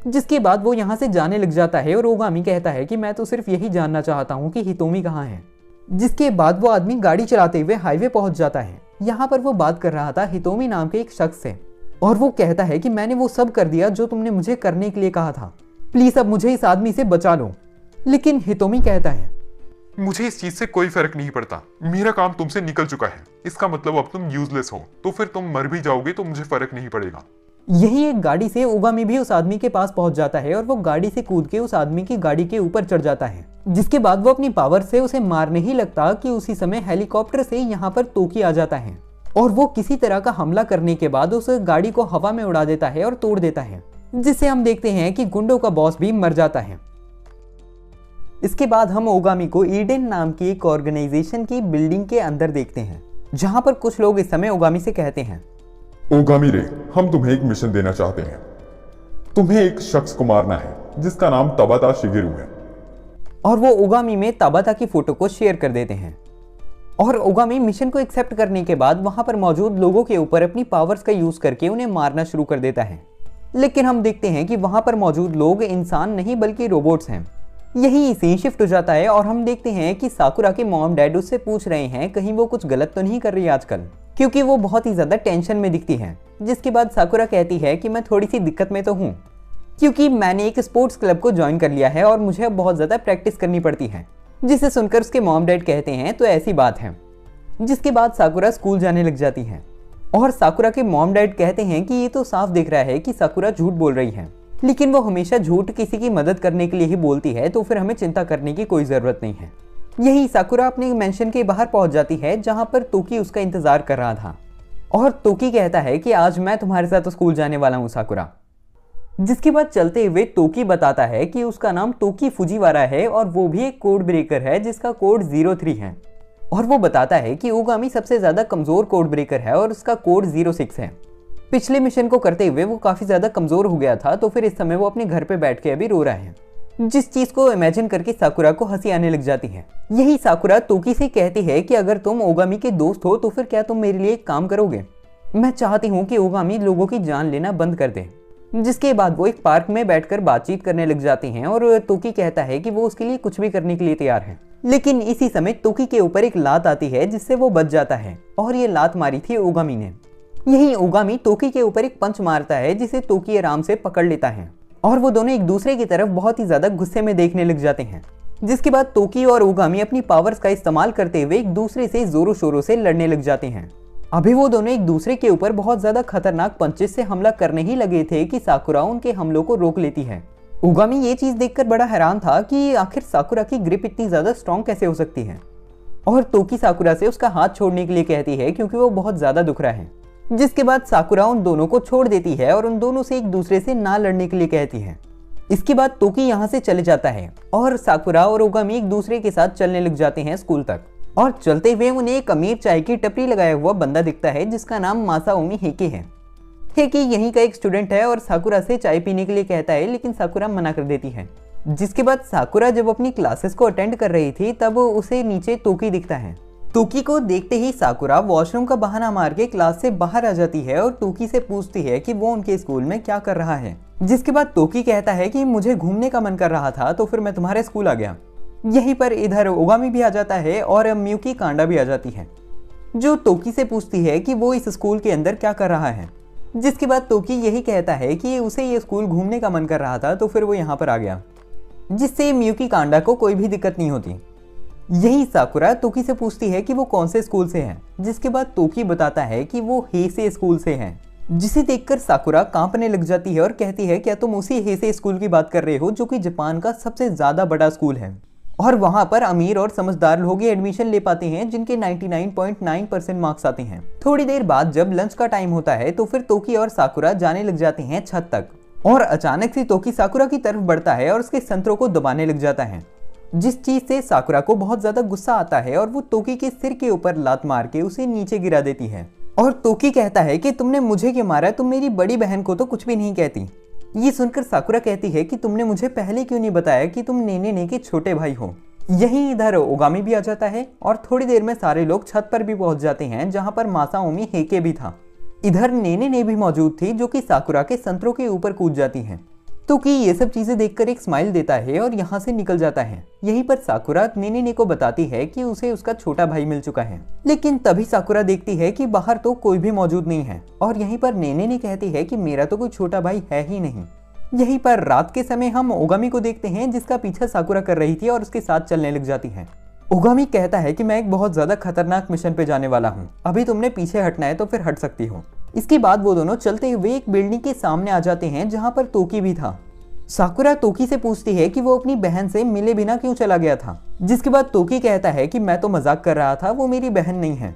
जिसके बाद वो यहाँ से जाने लग जाता है और ओगामी कहता है कि मैं तो सिर्फ यही जानना चाहता हूँ कि हितोमी कहाँ है। जिसके बाद वो आदमी गाड़ी चलाते हुए हाईवे पहुंच जाता है। यहाँ पर वो बात कर रहा था हितोमी नाम के एक शख्स से और वो कहता है कि मैंने वो सब कर दिया जो तुमने मुझे करने के लिए कहा था, प्लीज अब मुझे इस आदमी से बचा लो। लेकिन हितोमी कहता है, मुझे इस चीज से कोई फर्क नहीं पड़ता, मेरा काम तुमसे निकल चुका है, इसका मतलब अब तुम यूजलेस हो, तो फिर तुम मर भी जाओगे तो मुझे फर्क नहीं पड़ेगा। यही एक गाड़ी से ओगामी भी उस आदमी के पास पहुंच जाता है और वो गाड़ी से कूद के उस आदमी की गाड़ी के ऊपर चढ़ जाता है। जिसके बाद वो अपनी पावर से उसे मारने ही लगता कि उसी समय हेलीकॉप्टर से यहाँ पर तोकी आ जाता है और वो किसी तरह का हमला करने के बाद उस गाड़ी को हवा में उड़ा देता है और तोड़ देता है। जिससे हम देखते हैं कि गुंडों का बॉस भी मर जाता है। इसके बाद हम ओगामी को ईडन नाम की एक ऑर्गेनाइजेशन की बिल्डिंग के अंदर देखते हैं, जहां पर कुछ लोग इस समय ओगामी से कहते हैं, ओगामी रे, हम तुम्हें एक मिशन देना चाहते हैं। तुम्हें एक शख्स को मारना है जिसका नाम ताबाता शिगेरू है। और वो ओगामी में ताबाता की फोटो को शेयर कर देते हैं और ओगामी मिशन को एक्सेप्ट करने के बाद वहां पर मौजूद लोगों के ऊपर अपनी पावर्स का यूज करके उन्हें मारना शुरू कर देता है। लेकिन हम देखते हैं कि वहां पर मौजूद लोग इंसान नहीं बल्कि रोबोट्स हैं। यही सीन शिफ्ट हो जाता है और हम देखते हैं कि साकुरा के मॉम डैड उससे पूछ रहे हैं कहीं वो कुछ गलत तो नहीं कर रही आजकल, क्योंकि वो बहुत ही ज्यादा टेंशन में दिखती है। जिसके बाद साकुरा कहती है कि मैं थोड़ी सी दिक्कत में तो हूँ, क्योंकि मैंने एक स्पोर्ट्स क्लब को ज्वाइन कर लिया है और मुझे अब बहुत ज्यादा प्रैक्टिस करनी पड़ती है। जिसे सुनकर उसके मॉम डैड कहते हैं तो ऐसी बात है। जिसके बाद साकुरा स्कूल जाने लग जाती है और साकुरा के मॉम डैड कहते हैं कि ये तो साफ दिख रहा है कि साकुरा झूठ बोल रही है, लेकिन वो हमेशा झूठ किसी की मदद करने के लिए ही बोलती है, तो फिर हमें चिंता करने की कोई जरूरत नहीं है। यही साकुरा अपने मेंशन के बाहर पहुंच जाती है जहां पर तोकी उसका इंतजार कर रहा था और तोकी कहता है कि आज मैं तुम्हारे साथ स्कूल जाने वाला हूं साकुरा। जिसके बाद चलते हुए तोकी बताता है कि उसका नाम तोकी फुजीवारा है और वो भी एक कोड ब्रेकर है जिसका कोड 03 है। और वो बताता है कि ओगामी सबसे ज्यादा कमजोर कोड ब्रेकर है और उसका कोड 06 है। पिछले मिशन को करते हुए वो काफी ज्यादा कमजोर हो गया था, तो फिर इस समय वो अपने घर पे बैठ के अभी रो रहा है। जिस चीज को इमेजिन करके साकुरा को हंसी आने लग जाती है। यही साकुरा तोकी से कहती है कि अगर तुम ओगामी के दोस्त हो तो फिर क्या तुम मेरे लिए एक काम करोगे? मैं चाहती हूँ कि ओगामी लोगों की जान लेना बंद कर दे। जिसके बाद वो एक पार्क में बैठकर बातचीत करने लग जाती हैं और तोकी कहता है कि वो उसके लिए कुछ भी करने के लिए तैयार है। लेकिन इसी समय तोकी के ऊपर एक लात आती है जिससे वो बच जाता है और ये लात मारी थी ओगामी ने। यही ओगामी तोकी के ऊपर एक पंच मारता है जिसे तोकी आराम से पकड़ लेता है और वो दोनों एक दूसरे की तरफ बहुत ही ज्यादा गुस्से में देखने लग जाते हैं। जिसके बाद तोकी और ओगामी अपनी पावर्स का इस्तेमाल करते हुए एक दूसरे से जोरों शोरों से लड़ने लग जाते हैं। अभी वो दोनों एक दूसरे के ऊपर बहुत ज्यादा खतरनाक पंचेस से हमला करने ही लगे थे कि साकुरा उनके हमलों को रोक लेती है। ओगामी ये चीज देखकर बड़ा हैरान था कि आखिर साकुरा की ग्रिप इतनी ज्यादा स्ट्रॉन्ग कैसे हो सकती है और तोकी साकुरा से उसका हाथ छोड़ने के लिए कहती है क्योंकि वो बहुत ज्यादा दुख रहा है। जिसके बाद साकुरा उन दोनों को छोड़ देती है और उन दोनों से एक दूसरे से ना लड़ने के लिए कहती है। इसके बाद तोकी यहाँ से चले जाता है और साकुरा और ओगामी एक दूसरे के साथ चलने लग जाते हैं स्कूल तक। और चलते हुए उन्हें एक अमीर चाय की टपरी लगाया हुआ बंदा दिखता है जिसका नाम मासाओमी हेकी है। हेकी यहीं का एक स्टूडेंट है और साकुरा से चाय पीने के लिए कहता है, लेकिन साकुरा मना कर देती है। जिसके बाद साकुरा जब अपनी क्लासेस को अटेंड कर रही थी तब उसे नीचे तोकी दिखता है। तोकी को देखते ही साकुरा वॉशरूम का बहाना मार के क्लास से बाहर आ जाती है और तोकी से पूछती है कि वो उनके स्कूल में क्या कर रहा है। जिसके बाद तोकी कहता है कि मुझे घूमने का मन कर रहा था तो फिर मैं तुम्हारे स्कूल आ गया। यहीं पर इधर ओगामी भी आ जाता है और मियुकी कांडा भी आ जाती है, जो तोकी से पूछती है कि वो इस स्कूल के अंदर क्या कर रहा है। जिसके बाद तोकी यही कहता है कि उसे ये स्कूल घूमने का मन कर रहा था तो फिर वो यहाँ पर आ गया, जिससे मियुकी कांडा को कोई भी दिक्कत नहीं होती। यही साकुरा तोकी से पूछती है कि वो कौन से स्कूल से है। जिसके बाद तोकी बताता है कि वो हेसे स्कूल से है, जिसे देखकर साकुरा कांपने लग जाती है और कहती है क्या तुम उसी हेसे स्कूल की बात कर रहे हो जो कि जापान का सबसे ज्यादा बड़ा स्कूल है, और वहां पर अमीर और समझदार लोग ही एडमिशन ले पाते हैं जिनके 99.9% मार्क्स आते हैं। थोड़ी देर बाद जब लंच का टाइम होता है तो फिर तोकी और साकुरा जाने लग जाते हैं छत तक, और अचानक से तोकी साकुरा की तरफ बढ़ता है और उसके संतरों को दबाने लग जाता है, जिस चीज से साकुरा को बहुत ज्यादा गुस्सा आता है और वो तोकी के सिर के ऊपर लात मार के उसे नीचे गिरा देती है। और तोकी कहता है कि तुमने मुझे क्यों मारा, तुम मेरी बड़ी बहन को तो कुछ भी नहीं कहती। ये सुनकर साकुरा कहती है कि तुमने मुझे पहले क्यों नहीं बताया कि तुम नेने के छोटे भाई हो। यहीं इधर ओगामी भी आ जाता है और थोड़ी देर में सारे लोग छत पर भी पहुंच जाते हैं, जहां पर मासाओमी हेके भी था। इधर नेने भी मौजूद थी, जो कि साकुरा के संतरों के ऊपर कूद जाती हैं। तो कि ये सब चीजें देखकर एक स्माइल देता है और यहाँ से निकल जाता है। यहीं पर साकुरा नेने को बताती है कि उसे उसका छोटा भाई मिल चुका है, लेकिन तभी साकुरा देखती है कि बाहर तो कोई भी मौजूद नहीं है, और यहीं पर नेने कहती है कि मेरा तो कोई छोटा भाई है ही नहीं। यहीं पर रात के समय हम ओगामी को देखते हैं, जिसका पीछा साकुरा कर रही थी और उसके साथ चलने लग जाती है। ओगामी कहता है कि मैं एक बहुत ज्यादा खतरनाक मिशन पे जाने वाला हूँ, अभी तुमने पीछे हटना है तो फिर हट सकती हो। इसके बाद वो दोनों चलते हुए एक बिल्डिंग के सामने आ जाते हैं, जहाँ पर तोकी भी था। साकुरा तोकी से पूछती है कि वो अपनी बहन से मिले बिना क्यों चला गया था। जिसके बाद तोकी कहता है कि मैं तो मजाक कर रहा था, वो मेरी बहन नहीं है।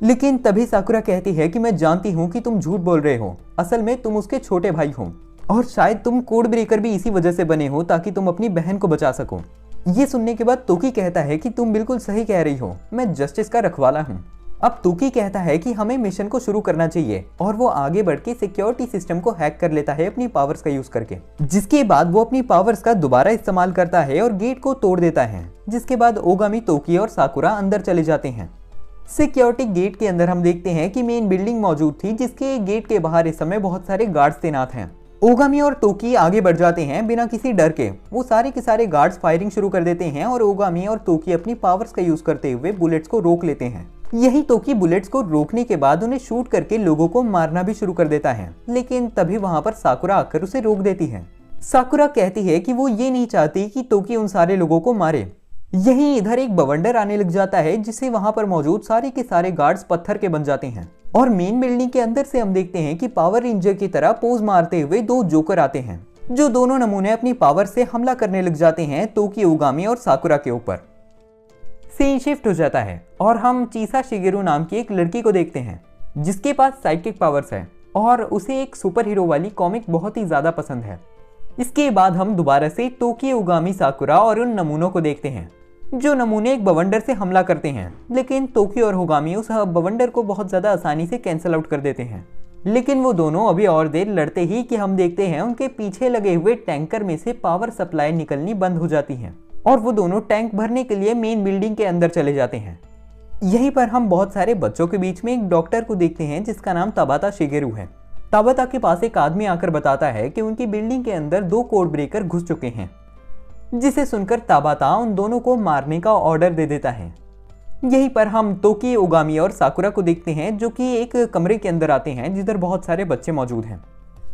लेकिन तभी साकुरा कहती है कि मैं जानती हूँ कि तुम झूठ बोल रहे हो, असल में तुम उसके छोटे भाई हो, और शायद तुम कोड ब्रेकर भी इसी वजह से बने हो ताकि तुम अपनी बहन को बचा सको। ये सुनने के बाद तोकी कहता है कि तुम बिल्कुल सही कह रही हो, मैं जस्टिस का रखवाला हूँ। अब तोकी कहता है कि हमें मिशन को शुरू करना चाहिए, और वो आगे बढ़ के सिक्योरिटी सिस्टम को हैक कर लेता है अपनी पावर्स का यूज करके। जिसके बाद वो अपनी पावर्स का दोबारा इस्तेमाल करता है और गेट को तोड़ देता है। जिसके बाद ओगामी, तोकी और साकुरा अंदर चले जाते हैं। सिक्योरिटी गेट के अंदर हम देखते हैं कि मेन बिल्डिंग मौजूद थी, जिसके गेट के बाहर इस समय बहुत सारे गार्ड्स तैनात हैं। ओगामी और तोकी आगे बढ़ जाते हैं बिना किसी डर के। वो सारे के सारे गार्ड्स फायरिंग शुरू कर देते हैं और ओगामी और तोकी अपनी पावर्स का यूज करते हुए बुलेट्स को रोक लेते हैं। यही तोकी बुलेट्स को रोकने के बाद उन्हें शूट करके लोगों को मारना भी शुरू कर देता है, लेकिन तभी वहां पर साकुरा आकर उसे रोक देती है। साकुरा कहती है कि वो ये नहीं चाहती कि तोकी उन सारे लोगों को मारे। यहीं इधर एक बवंडर आने लग जाता है, जिससे वहां पर मौजूद सारे के सारे गार्ड्स पत्थर के बन जाते हैं, और मेन बिल्डिंग के अंदर से हम देखते हैं कि पावर रेंजर की तरह पोज मारते हुए दो जोकर आते हैं, जो दोनों नमूने अपनी पावर से हमला करने लग जाते हैं तोकी, ओगामी और साकुरा के ऊपर। सीन शिफ्ट हो जाता है और हम चीसा शिगेरू नाम की एक लड़की को देखते हैं, जिसके पास साइकिक पावर्स है और उसे एक सुपर हीरो वाली कॉमिक बहुत ही ज्यादा पसंद है। इसके बाद हम दोबारा से तोकी, ओगामी, साकुरा और उन नमूनों को देखते हैं, जो नमूने एक बवंडर से हमला करते हैं, लेकिन तोकी और ओगामी उस बवंडर को बहुत ज्यादा आसानी से कैंसिल आउट कर देते हैं। लेकिन वो दोनों अभी और देर लड़ते ही कि हम देखते हैं उनके पीछे लगे हुए टैंकर में से पावर सप्लाई निकलनी बंद हो जाती है, और वो दोनों टैंक भरने के लिए मेन बिल्डिंग के अंदर चले जाते हैं। यहीं पर हम बहुत सारे बच्चों के बीच में एक डॉक्टर को देखते हैं, जिसका नाम ताबाता शिगेरू है। ताबाता के पास एक आदमी आकर बताता है कि उनकी बिल्डिंग के अंदर 2 कोड ब्रेकर घुस चुके हैं, जिसे सुनकर ताबाता उन दोनों को मारने का ऑर्डर दे देता है। यहीं पर हम तोकी, ओगामी और साकुरा को देखते हैं, जो कि एक कमरे के अंदर आते हैं जिधर बहुत सारे बच्चे मौजूद हैं।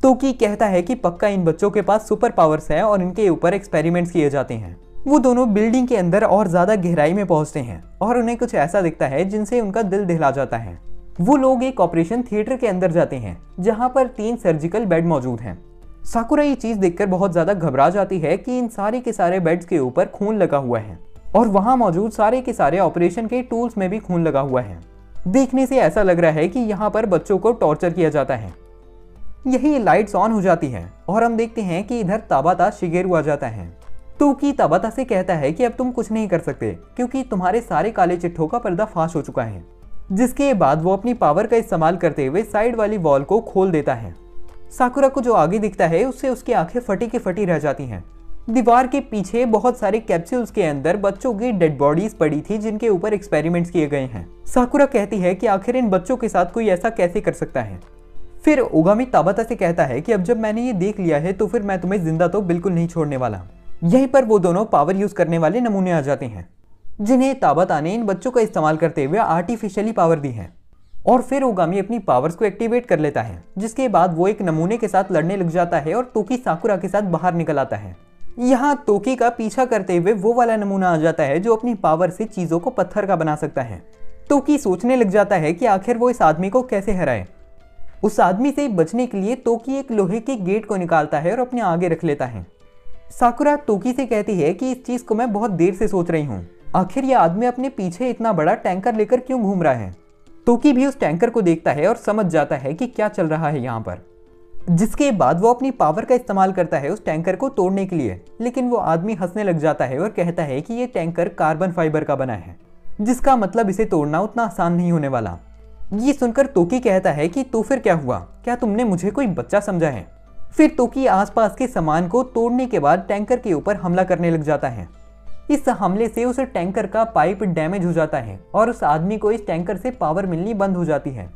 तोकी कहता है कि पक्का इन बच्चों के पास सुपर पावर्स है और इनके ऊपर एक्सपेरिमेंट्स किए जाते हैं। वो दोनों बिल्डिंग के अंदर और ज्यादा गहराई में पहुंचते हैं और उन्हें कुछ ऐसा दिखता है जिनसे उनका दिल दहला जाता है। वो लोग एक ऑपरेशन थिएटर के अंदर जाते हैं, जहां पर 3 सर्जिकल बेड मौजूद हैं। साकुरा ये चीज देखकर बहुत ज्यादा घबरा जाती है कि इन सारे के सारे बेड्स के ऊपर खून लगा हुआ है, और वहां मौजूद सारे के सारे ऑपरेशन के टूल्स में भी खून लगा हुआ है। देखने से ऐसा लग रहा है कि यहाँ पर बच्चों को टॉर्चर किया जाता है। यही लाइट्स ऑन हो जाती है और हम देखते हैं कि इधर ताबाता शिगेरू आ जाता है। तोकी ताबाता से कहता है कि अब तुम कुछ नहीं कर सकते, क्योंकि तुम्हारे सारे काले चिट्ठों का पर्दा फाश हो चुका है। जिसके बाद वो अपनी पावर का इस्तेमाल करते हुए साइड वाली वॉल को खोल देता है। साकुरा को जो आगे दिखता है उससे उसकी आंखें फटी की फटी रह जाती हैं। दीवार के पीछे बहुत सारे कैप्सूल्स के अंदर बच्चों की डेड बॉडीज पड़ी थी, जिनके ऊपर एक्सपेरिमेंट्स किए गए हैं। साकुरा कहती है कि आखिर इन बच्चों के साथ कोई ऐसा कैसे कर सकता है। फिर ओगामी ताबाता से कहता है कि अब जब मैंने ये देख लिया है तो फिर मैं तुम्हें जिंदा तो बिल्कुल नहीं छोड़ने वाला। यहीं पर वो दोनों पावर यूज करने वाले नमूने आ जाते हैं जिन्हें ताबाता ने इन बच्चों का इस्तेमाल करते हुए आर्टिफिशियली पावर दी है। और फिर ओगामी अपनी पावर्स को एक्टिवेट कर लेता है, जिसके बाद वो एक नमूने के साथ लड़ने लग जाता है और तोकी साकुरा के साथ बाहर निकल आता है। यहाँ तोकी का पीछा करते हुए वो वाला नमूना आ जाता है जो अपनी पावर से चीजों को पत्थर का बना सकता है। तोकी सोचने लग जाता है कि आखिर वो इस आदमी को कैसे हराए। उस आदमी से बचने के लिए तोकी एक लोहे के गेट को निकालता है और अपने आगे रख लेता है। साकुरा तोकी से कहती है कि इस चीज को मैं बहुत देर से सोच रही हूँ, आखिर यह आदमी अपने पीछे इतना बड़ा टैंकर लेकर क्यों घूम रहा है। तोकी भी उस टैंकर को देखता है और समझ जाता है कि क्या चल रहा है यहाँ पर, जिसके बाद वो अपनी पावर का इस्तेमाल करता है उस टैंकर को तोड़ने के लिए। लेकिन वो आदमी हंसने लग जाता है और कहता है कि ये टैंकर कार्बन फाइबर का बना है, जिसका मतलब इसे तोड़ना उतना आसान नहीं होने वाला। ये सुनकर तोकी कहता है कि तो फिर क्या हुआ, क्या तुमने मुझे कोई बच्चा समझा है। फिर तोकी आसपास के सामान को तोड़ने के बाद टैंकर के ऊपर हमला करने लग जाता है। इस हमले से उस टैंकर का पाइप डैमेज हो जाता है और उस आदमी को इस टैंकर से पावर मिलनी बंद हो जाती है।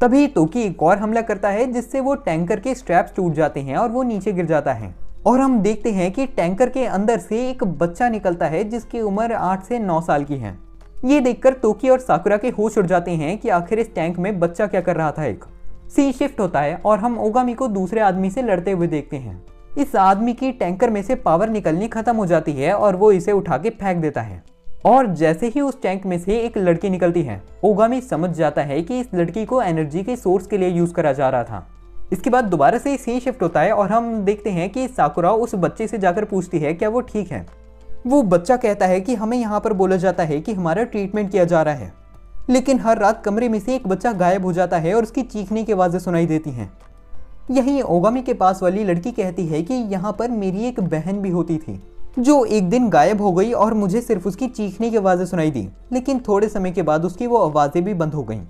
तभी तोकी एक और हमला करता है जिससे वो टैंकर के स्ट्रैप्स टूट जाते हैं और वो नीचे गिर जाता है। और हम देखते हैं कि टैंकर के अंदर से एक बच्चा निकलता है जिसकी उम्र 8 से 9 साल की है। ये देखकर तोकी और साकुरा के होश उड़ जाते हैं कि आखिर इस टैंक में बच्चा क्या कर रहा था। एक सीन शिफ्ट होता है और हम ओगामी को दूसरे आदमी से लड़ते हुए देखते हैं। इस आदमी की टैंकर में से पावर निकलनी खत्म हो जाती है और वो इसे उठा के फेंक देता है। और जैसे ही उस टैंक में से एक लड़की निकलती है, ओगामी समझ जाता है कि इस लड़की को एनर्जी के सोर्स के लिए यूज करा जा रहा था। इसके बाद दोबारा से सीन शिफ्ट होता है और हम देखते हैं कि साकुरा उस बच्चे से जाकर पूछती है क्या वो ठीक है। वो बच्चा कहता है कि हमें यहाँ पर बोला जाता है कि हमारा ट्रीटमेंट किया जा रहा है, लेकिन हर रात कमरे में से एक बच्चा गायब हो जाता है और उसकी चीखने की आवाज़ें सुनाई देती हैं। यहीं ओगामी के पास वाली लड़की कहती है कि यहाँ पर मेरी एक बहन भी होती थी जो एक दिन गायब हो गई और मुझे सिर्फ उसकी चीखने की आवाज़ें सुनाई दी, लेकिन थोड़े समय के बाद उसकी वो आवाज़ें भी बंद हो गईं।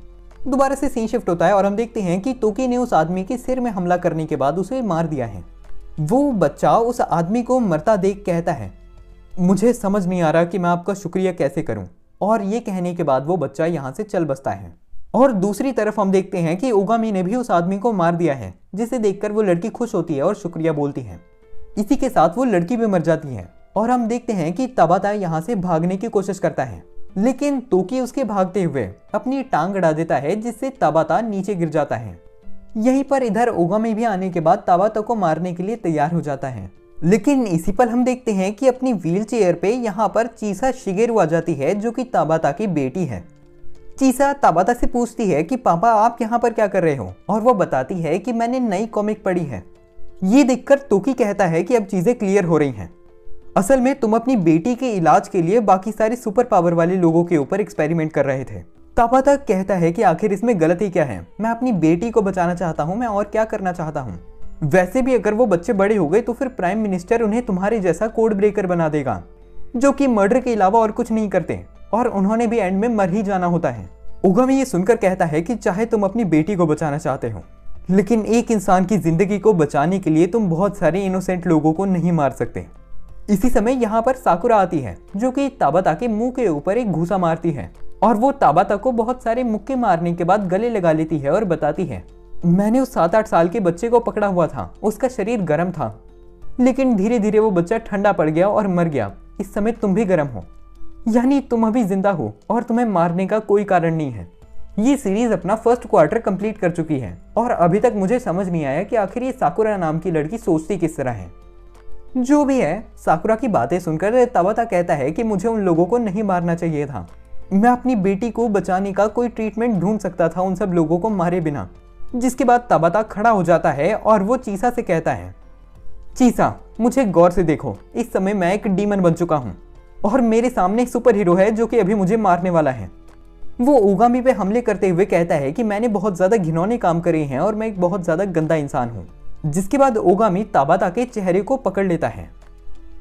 दोबारा से सीन शिफ्ट होता है और हम देखते हैं कि तोकी ने उस आदमी के सिर में हमला करने के बाद उसे मार दिया है। वो बच्चा उस आदमी को मरता देख कहता है, मुझे समझ नहीं आ रहा कि मैं आपका शुक्रिया कैसे करूं। और ये कहने के बाद वो बच्चा यहाँ से चल बसता है। और दूसरी तरफ हम देखते हैं कि ओगामी ने भी उस आदमी को मार दिया है, जिसे देखकर वो लड़की खुश होती है और शुक्रिया बोलती है। इसी के साथ वो लड़की भी मर जाती है और हम देखते हैं कि ताबाता यहाँ से भागने की कोशिश करता है, लेकिन तोकी उसके भागते हुए अपनी टांग अड़ा देता है जिससे ताबाता नीचे गिर जाता है। यहीं पर इधर ओगामी भी आने के बाद ताबाता को मारने के लिए तैयार हो जाता है, लेकिन इसी पर हम देखते हैं कि अपनी व्हील चेयर पे यहाँ पर चीसा शिगेरू आ जाती है जो कि ताबाता की बेटी है। चीसा ताबाता से पूछती है कि पापा आप यहाँ पर क्या कर रहे हो, और वो बताती है कि मैंने नई कॉमिक पढ़ी है। ये देखकर तोकी कहता है कि अब चीजें क्लियर हो रही हैं। असल में तुम अपनी बेटी के इलाज के लिए बाकी सारे सुपर पावर वाले लोगों के ऊपर एक्सपेरिमेंट कर रहे थे। ताबाता कहता है कि आखिर इसमें गलती क्या है, मैं अपनी बेटी को बचाना चाहता हूँ, मैं और क्या करना चाहता हूँ। वैसे भी अगर वो बच्चे बड़े हो गए तो फिर प्राइम मिनिस्टर उन्हें तुम्हारे जैसा कोड ब्रेकर बना देगा जो कि मर्डर के अलावा और कुछ नहीं करते, और उन्होंने भी एंड में मर ही जाना होता है। ओगामी ये सुनकर कहता है कि चाहे तुम अपनी बेटी को बचाना चाहते हो, लेकिन एक इंसान की जिंदगी को बचाने के लिए तुम बहुत सारे इनोसेंट लोगों को नहीं मार सकते। इसी समय यहाँ पर साकुरा आती है जो कि ताबाता के मुंह के ऊपर एक घूसा मारती है, और वो ताबाता को बहुत सारे मुक्के मारने के बाद गले लगा लेती है और बताती है, मैंने उस 7-8 साल के बच्चे को पकड़ा हुआ था, उसका शरीर गर्म था, लेकिन धीरे धीरे वो बच्चा ठंडा पड़ गया और मर गया। इस समय तुम भी गर्म हो, यानी तुम अभी जिंदा हो और तुम्हें मारने का कोई कारण नहीं है। ये सीरीज अपना फर्स्ट क्वार्टर कंप्लीट कर चुकी है और अभी तक मुझे समझ नहीं आया कि आखिर ये साकुरा नाम की लड़की सोचती किस तरह है। जो भी है, साकुरा की बातें सुनकर ताबाता कहता है कि मुझे उन लोगों को नहीं मारना चाहिए था, मैं अपनी बेटी को बचाने का कोई ट्रीटमेंट ढूंढ सकता था उन सब लोगों को मारे बिना। जिसके बाद ताबाता खड़ा हो जाता है और वो चीसा से कहता है, चीसा मुझे गौर से देखो, इस समय मैं एक डीमन बन चुका हूँ और मेरे सामने एक सुपर हीरो है जो कि अभी मुझे मारने वाला है। वो ओगामी पे हमले करते हुए कहता है कि मैंने बहुत ज्यादा घिनौने काम करे हैं और मैं एक बहुत ज्यादा गंदा इंसान हूँ। जिसके बाद ओगामी ताबाता के चेहरे को पकड़ लेता है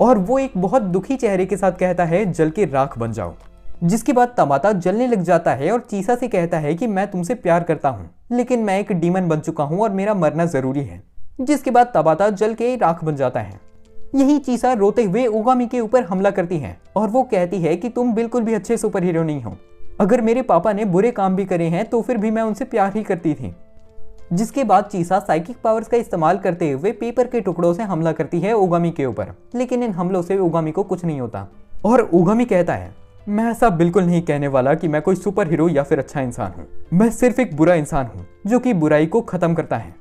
और वो एक बहुत दुखी चेहरे के साथ कहता है, जल के राख बन जाओ। जिसके बाद ताबाता जलने लग जाता है और चीसा से कहता है कि मैं तुमसे प्यार करता हूँ, लेकिन मैं एक डीमन बन चुका हूँ और मेरा मरना जरूरी है। जिसके बाद ताबाता जल के राख बन जाता है। यही चीसा रोते हुए ओगामी के ऊपर हमला करती है और वो कहती है कि तुम बिल्कुल भी अच्छे सुपर हीरो नहीं हो, अगर मेरे पापा ने बुरे काम भी करे हैं तो फिर भी मैं उनसे प्यार ही करती थी। जिसके बाद चीसा साइकिक पावर्स का इस्तेमाल करते हुए पेपर के टुकड़ों से हमला करती है ओगामी के ऊपर, लेकिन इन हमलों से ओगामी को कुछ नहीं होता। और ओगामी कहता है, मैं ऐसा बिल्कुल नहीं कहने वाला कि मैं कोई सुपर हीरो या फिर अच्छा इंसान हूँ। मैं सिर्फ एक बुरा इंसान हूँ जो कि बुराई को खत्म करता है।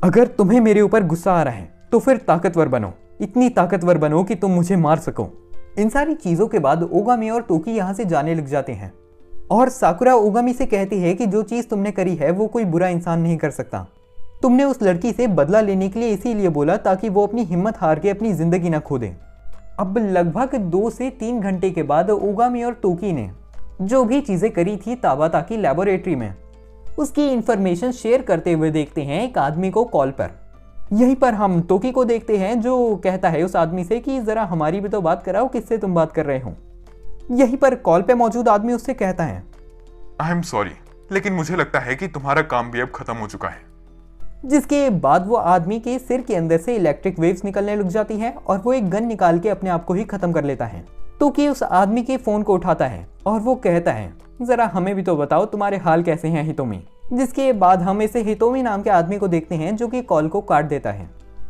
अगर तुम्हें मेरे ऊपर गुस्सा आ रहा है तो फिर ताकतवर बनो, इतनी ताकतवर बनो कि तुम मुझे मार सको। इन सारी चीजों के बाद ओगामी और टोकी यहाँ से जाने लग जाते हैं और साकुरा ओगामी से कहती है कि जो चीज तुमने करी है वो कोई बुरा इंसान नहीं कर सकता। तुमने उस लड़की से बदला लेने के लिए इसीलिए बोला ताकि वो अपनी हिम्मत हार के अपनी जिंदगी ना खो दे। अब लगभग 2 से 3 घंटे के बाद ओगामी और टोकी ने जो भी चीजें करी थी ताबाता की लेबोरेटरी में, उसकी इंफॉर्मेशन शेयर करते हुए देखते हैं एक आदमी को कॉल पर। यहीं पर हम टोकी को देखते हैं जो कहता है उस आदमी से कि जरा हमारी भी तो बात कराओ, किससे तुम बात कर रहे हो। यहीं पर कॉल पे मौजूद आदमी उससे कहता है, आई एम सॉरी, लेकिन मुझे लगता है कि तुम्हारा काम भी अब खत्म हो चुका है। जिसके बाद वो आदमी के सिर के अंदर से इलेक्ट्रिक वेव्स निकलने लग जाती है और वो एक गन निकाल के अपने आप को ही खत्म कर लेता है। टोकी उस आदमी के फोन को उठाता है और वो कहता है, जरा हमें भी तो बताओ तुम्हारे हाल कैसे हैं हितोमी। जिसके बाद हम इसे हितोमी नाम के आदमी को देखते हैं जो कि कॉल को काट देता है।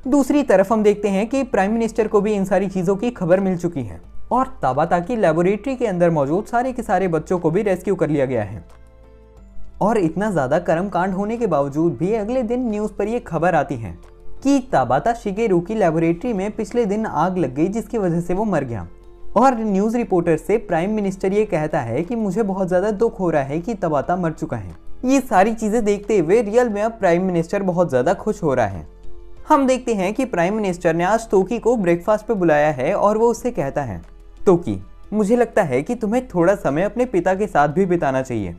दूसरी तरफ हम देखते हैं कि प्राइम मिनिस्टर को भी इन सारी चीजों की खबर मिल चुकी है और ताबाता की लेबोरेटरी के अंदर मौजूद सारे के सारे बच्चों को भी रेस्क्यू कर लिया गया है। और इतना ज्यादा कर्मकांड होने के बावजूद भी अगले दिन न्यूज पर यह खबर आती है कि ताबाता शिगेरू की लेबोरेटरी में पिछले दिन आग लग गई जिसकी वजह से वो मर गया। और न्यूज रिपोर्टर से प्राइम मिनिस्टर ये कहता है कि मुझे बहुत ज्यादा दुख हो रहा है कि ताबाता मर चुका है। ये सारी चीजें देखते हुए रियल में अब प्राइम मिनिस्टर बहुत ज्यादा खुश हो रहा है। हम देखते हैं कि प्राइम मिनिस्टर ने आज टोकी को ब्रेकफास्ट पे बुलाया है और वो उससे कहता है, टोकी मुझे लगता है कि तुम्हें थोड़ा समय अपने पिता के साथ भी बिताना चाहिए।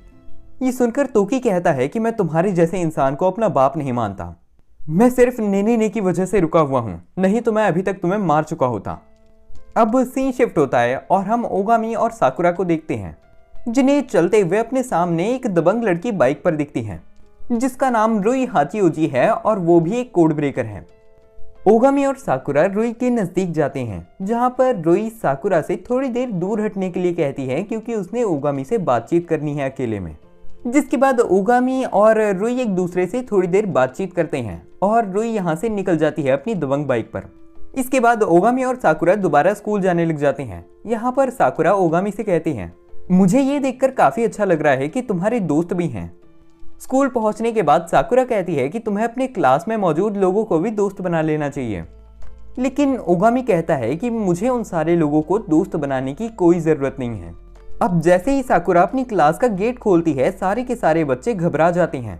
ये सुनकर टोकी कहता है कि मैं तुम्हारे जैसे इंसान को अपना बाप नहीं मानता। मैं सिर्फ नेने की वजह से रुका हुआ हूँ, नहीं तो मैं अभी तक तुम्हें मार चुका होता। अब सीन शिफ्ट होता है और हम ओगामी और साकुरा को देखते हैं जिन्हें चलते हुए अपने सामने एक दबंग लड़की बाइक पर दिखती है जिसका नाम रुई हाचियोजी है और वो भी एक कोड ब्रेकर है। ओगामी और साकुरा रुई के नजदीक जाते हैं जहां पर रुई साकुरा से थोड़ी देर दूर हटने के लिए कहती है क्योंकि उसने ओगामी से बातचीत करनी है अकेले में। जिसके बाद ओगामी और रुई एक दूसरे से थोड़ी देर बातचीत करते हैं और रुई यहाँ से निकल जाती है अपनी दबंग बाइक पर। इसके बाद ओगामी और साकुरा दोबारा स्कूल जाने लग जाते हैं। यहाँ पर साकुरा ओगामी से कहती है, मुझे ये देखकर काफी अच्छा लग रहा है कि तुम्हारे दोस्त भी हैं। स्कूल पहुंचने के बाद साकुरा कहती है कि तुम्हें अपने क्लास में मौजूद लोगों को भी दोस्त बना लेना चाहिए, लेकिन ओगामी कहता है कि मुझे उन सारे लोगों को दोस्त बनाने की कोई जरूरत नहीं है। अब जैसे ही साकुरा अपनी क्लास का गेट खोलती है सारे के सारे बच्चे घबरा जाते हैं।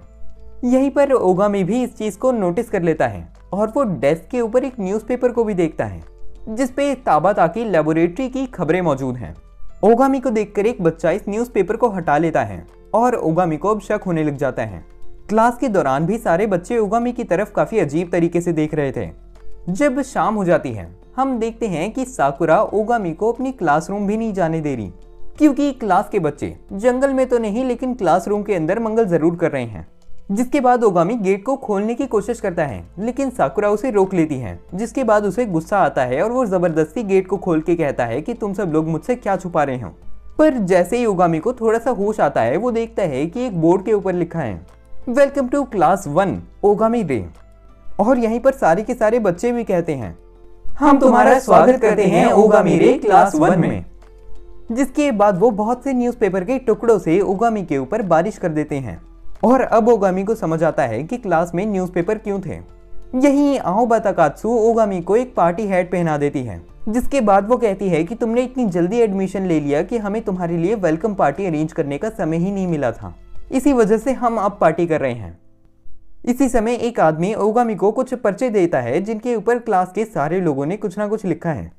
यहीं पर ओगामी भी इस चीज को नोटिस कर लेता है और वो डेस्क के ऊपर एक न्यूज़पेपर को भी देखता है जिसपे ताबाता की लेबोरेटरी की खबरें मौजूद हैं। ओगामी को देखकर एक बच्चा इस न्यूज़पेपर को हटा लेता है और ओगामी को अब शक होने लग जाता है। क्लास के दौरान भी सारे बच्चे ओगामी की तरफ काफी अजीब तरीके से देख रहे थे। जब शाम हो जाती है हम देखते हैं कि साकुरा ओगामी को अपनी क्लासरूम भी नहीं जाने दे रही क्योंकि क्लास के बच्चे जंगल में तो नहीं लेकिन क्लासरूम के अंदर मंगल जरूर कर रहे हैं। जिसके बाद ओगामी गेट को खोलने की कोशिश करता है लेकिन साकुरा उसे रोक लेती है। जिसके बाद उसे गुस्सा आता है और वो जबरदस्ती गेट को खोल के कहता है कि तुम सब लोग मुझसे क्या छुपा रहे हो। पर जैसे ही ओगामी को थोड़ा सा होश आता है वो देखता है कि एक बोर्ड के ऊपर लिखा है, वेलकम टू क्लास 1 ओगामी रे। और यहीं पर सारे के सारे बच्चे भी कहते हैं, हम तुम्हारा स्वागत करते हैं ओगामी रे क्लास 1 में। जिसके बाद वो बहुत से न्यूज़पेपर के टुकड़ों से ओगामी के ऊपर बारिश कर देते हैं और अब ओगामी को समझ आता है कि क्लास में न्यूज़पेपर क्यों थे। यहीं आओबा ताकात्सु ओगामी को एक पार्टी हैट पहना देती है। जिसके बाद वो कहती है कि तुमने इतनी जल्दी एडमिशन ले लिया कि हमें तुम्हारे लिए वेलकम पार्टी अरेंज करने का समय ही नहीं मिला था, इसी वजह से हम अब पार्टी कर रहे हैं। इसी समय एक आदमी ओगामी को कुछ पर्चे देता है जिनके ऊपर क्लास के सारे लोगों ने कुछ ना कुछ लिखा है।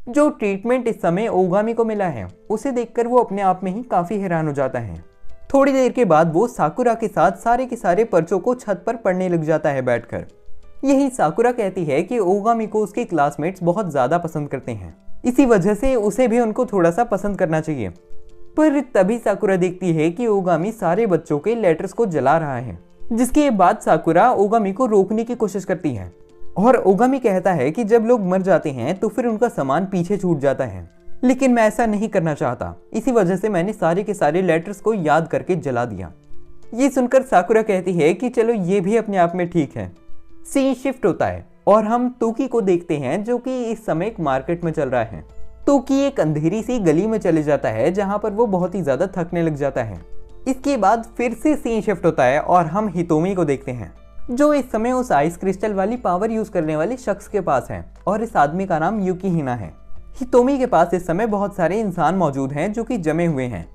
जो ट्रीटमेंट इस समय ओगामी को मिला है उसे देखकर वो अपने आप में ही काफी हैरान हो जाता है। थोड़ी देर के बाद वो साकुरा के साथ सारे के सारे पर्चों को छत पर पढ़ने लग जाता है बैठकर। यही साकुरा कहती है कि ओगामी को उसके क्लासमेट्स बहुत ज्यादा पसंद करते हैं, इसी वजह से उसे भी उनको थोड़ा सा पसंद करना चाहिए। पर तभी साकुरा देखती है कि ओगामी सारे बच्चों के लेटर्स को जला रहा है। जिसके बाद साकुरा ओगामी को रोकने की कोशिश करती है और ओगामी कहता है कि जब लोग मर जाते हैं तो फिर उनका सामान पीछे छूट जाता है, लेकिन मैं ऐसा नहीं करना चाहता, इसी वजह से मैंने सारे के सारे लेटर्स को याद करके जला दिया। ये सुनकर साकुरा कहती है कि चलो ये भी अपने आप में ठीक है। सीन शिफ्ट होता है और हम तोकी को देखते हैं जो कि इस समय एक मार्केट में चल रहा है। तोकी एक अंधेरी सी गली में चले जाता है जहां पर वो बहुत ही ज्यादा थकने लग जाता है। इसके बाद फिर से सीन शिफ्ट होता है और हम हितोमी को देखते हैं जो इस समय उस आइस क्रिस्टल वाली पावर यूज करने वाले शख्स के पास है और इस आदमी का नाम युकीहिना है। हितोमी के पास इस समय बहुत सारे इंसान मौजूद हैं जो कि जमे हुए हैं।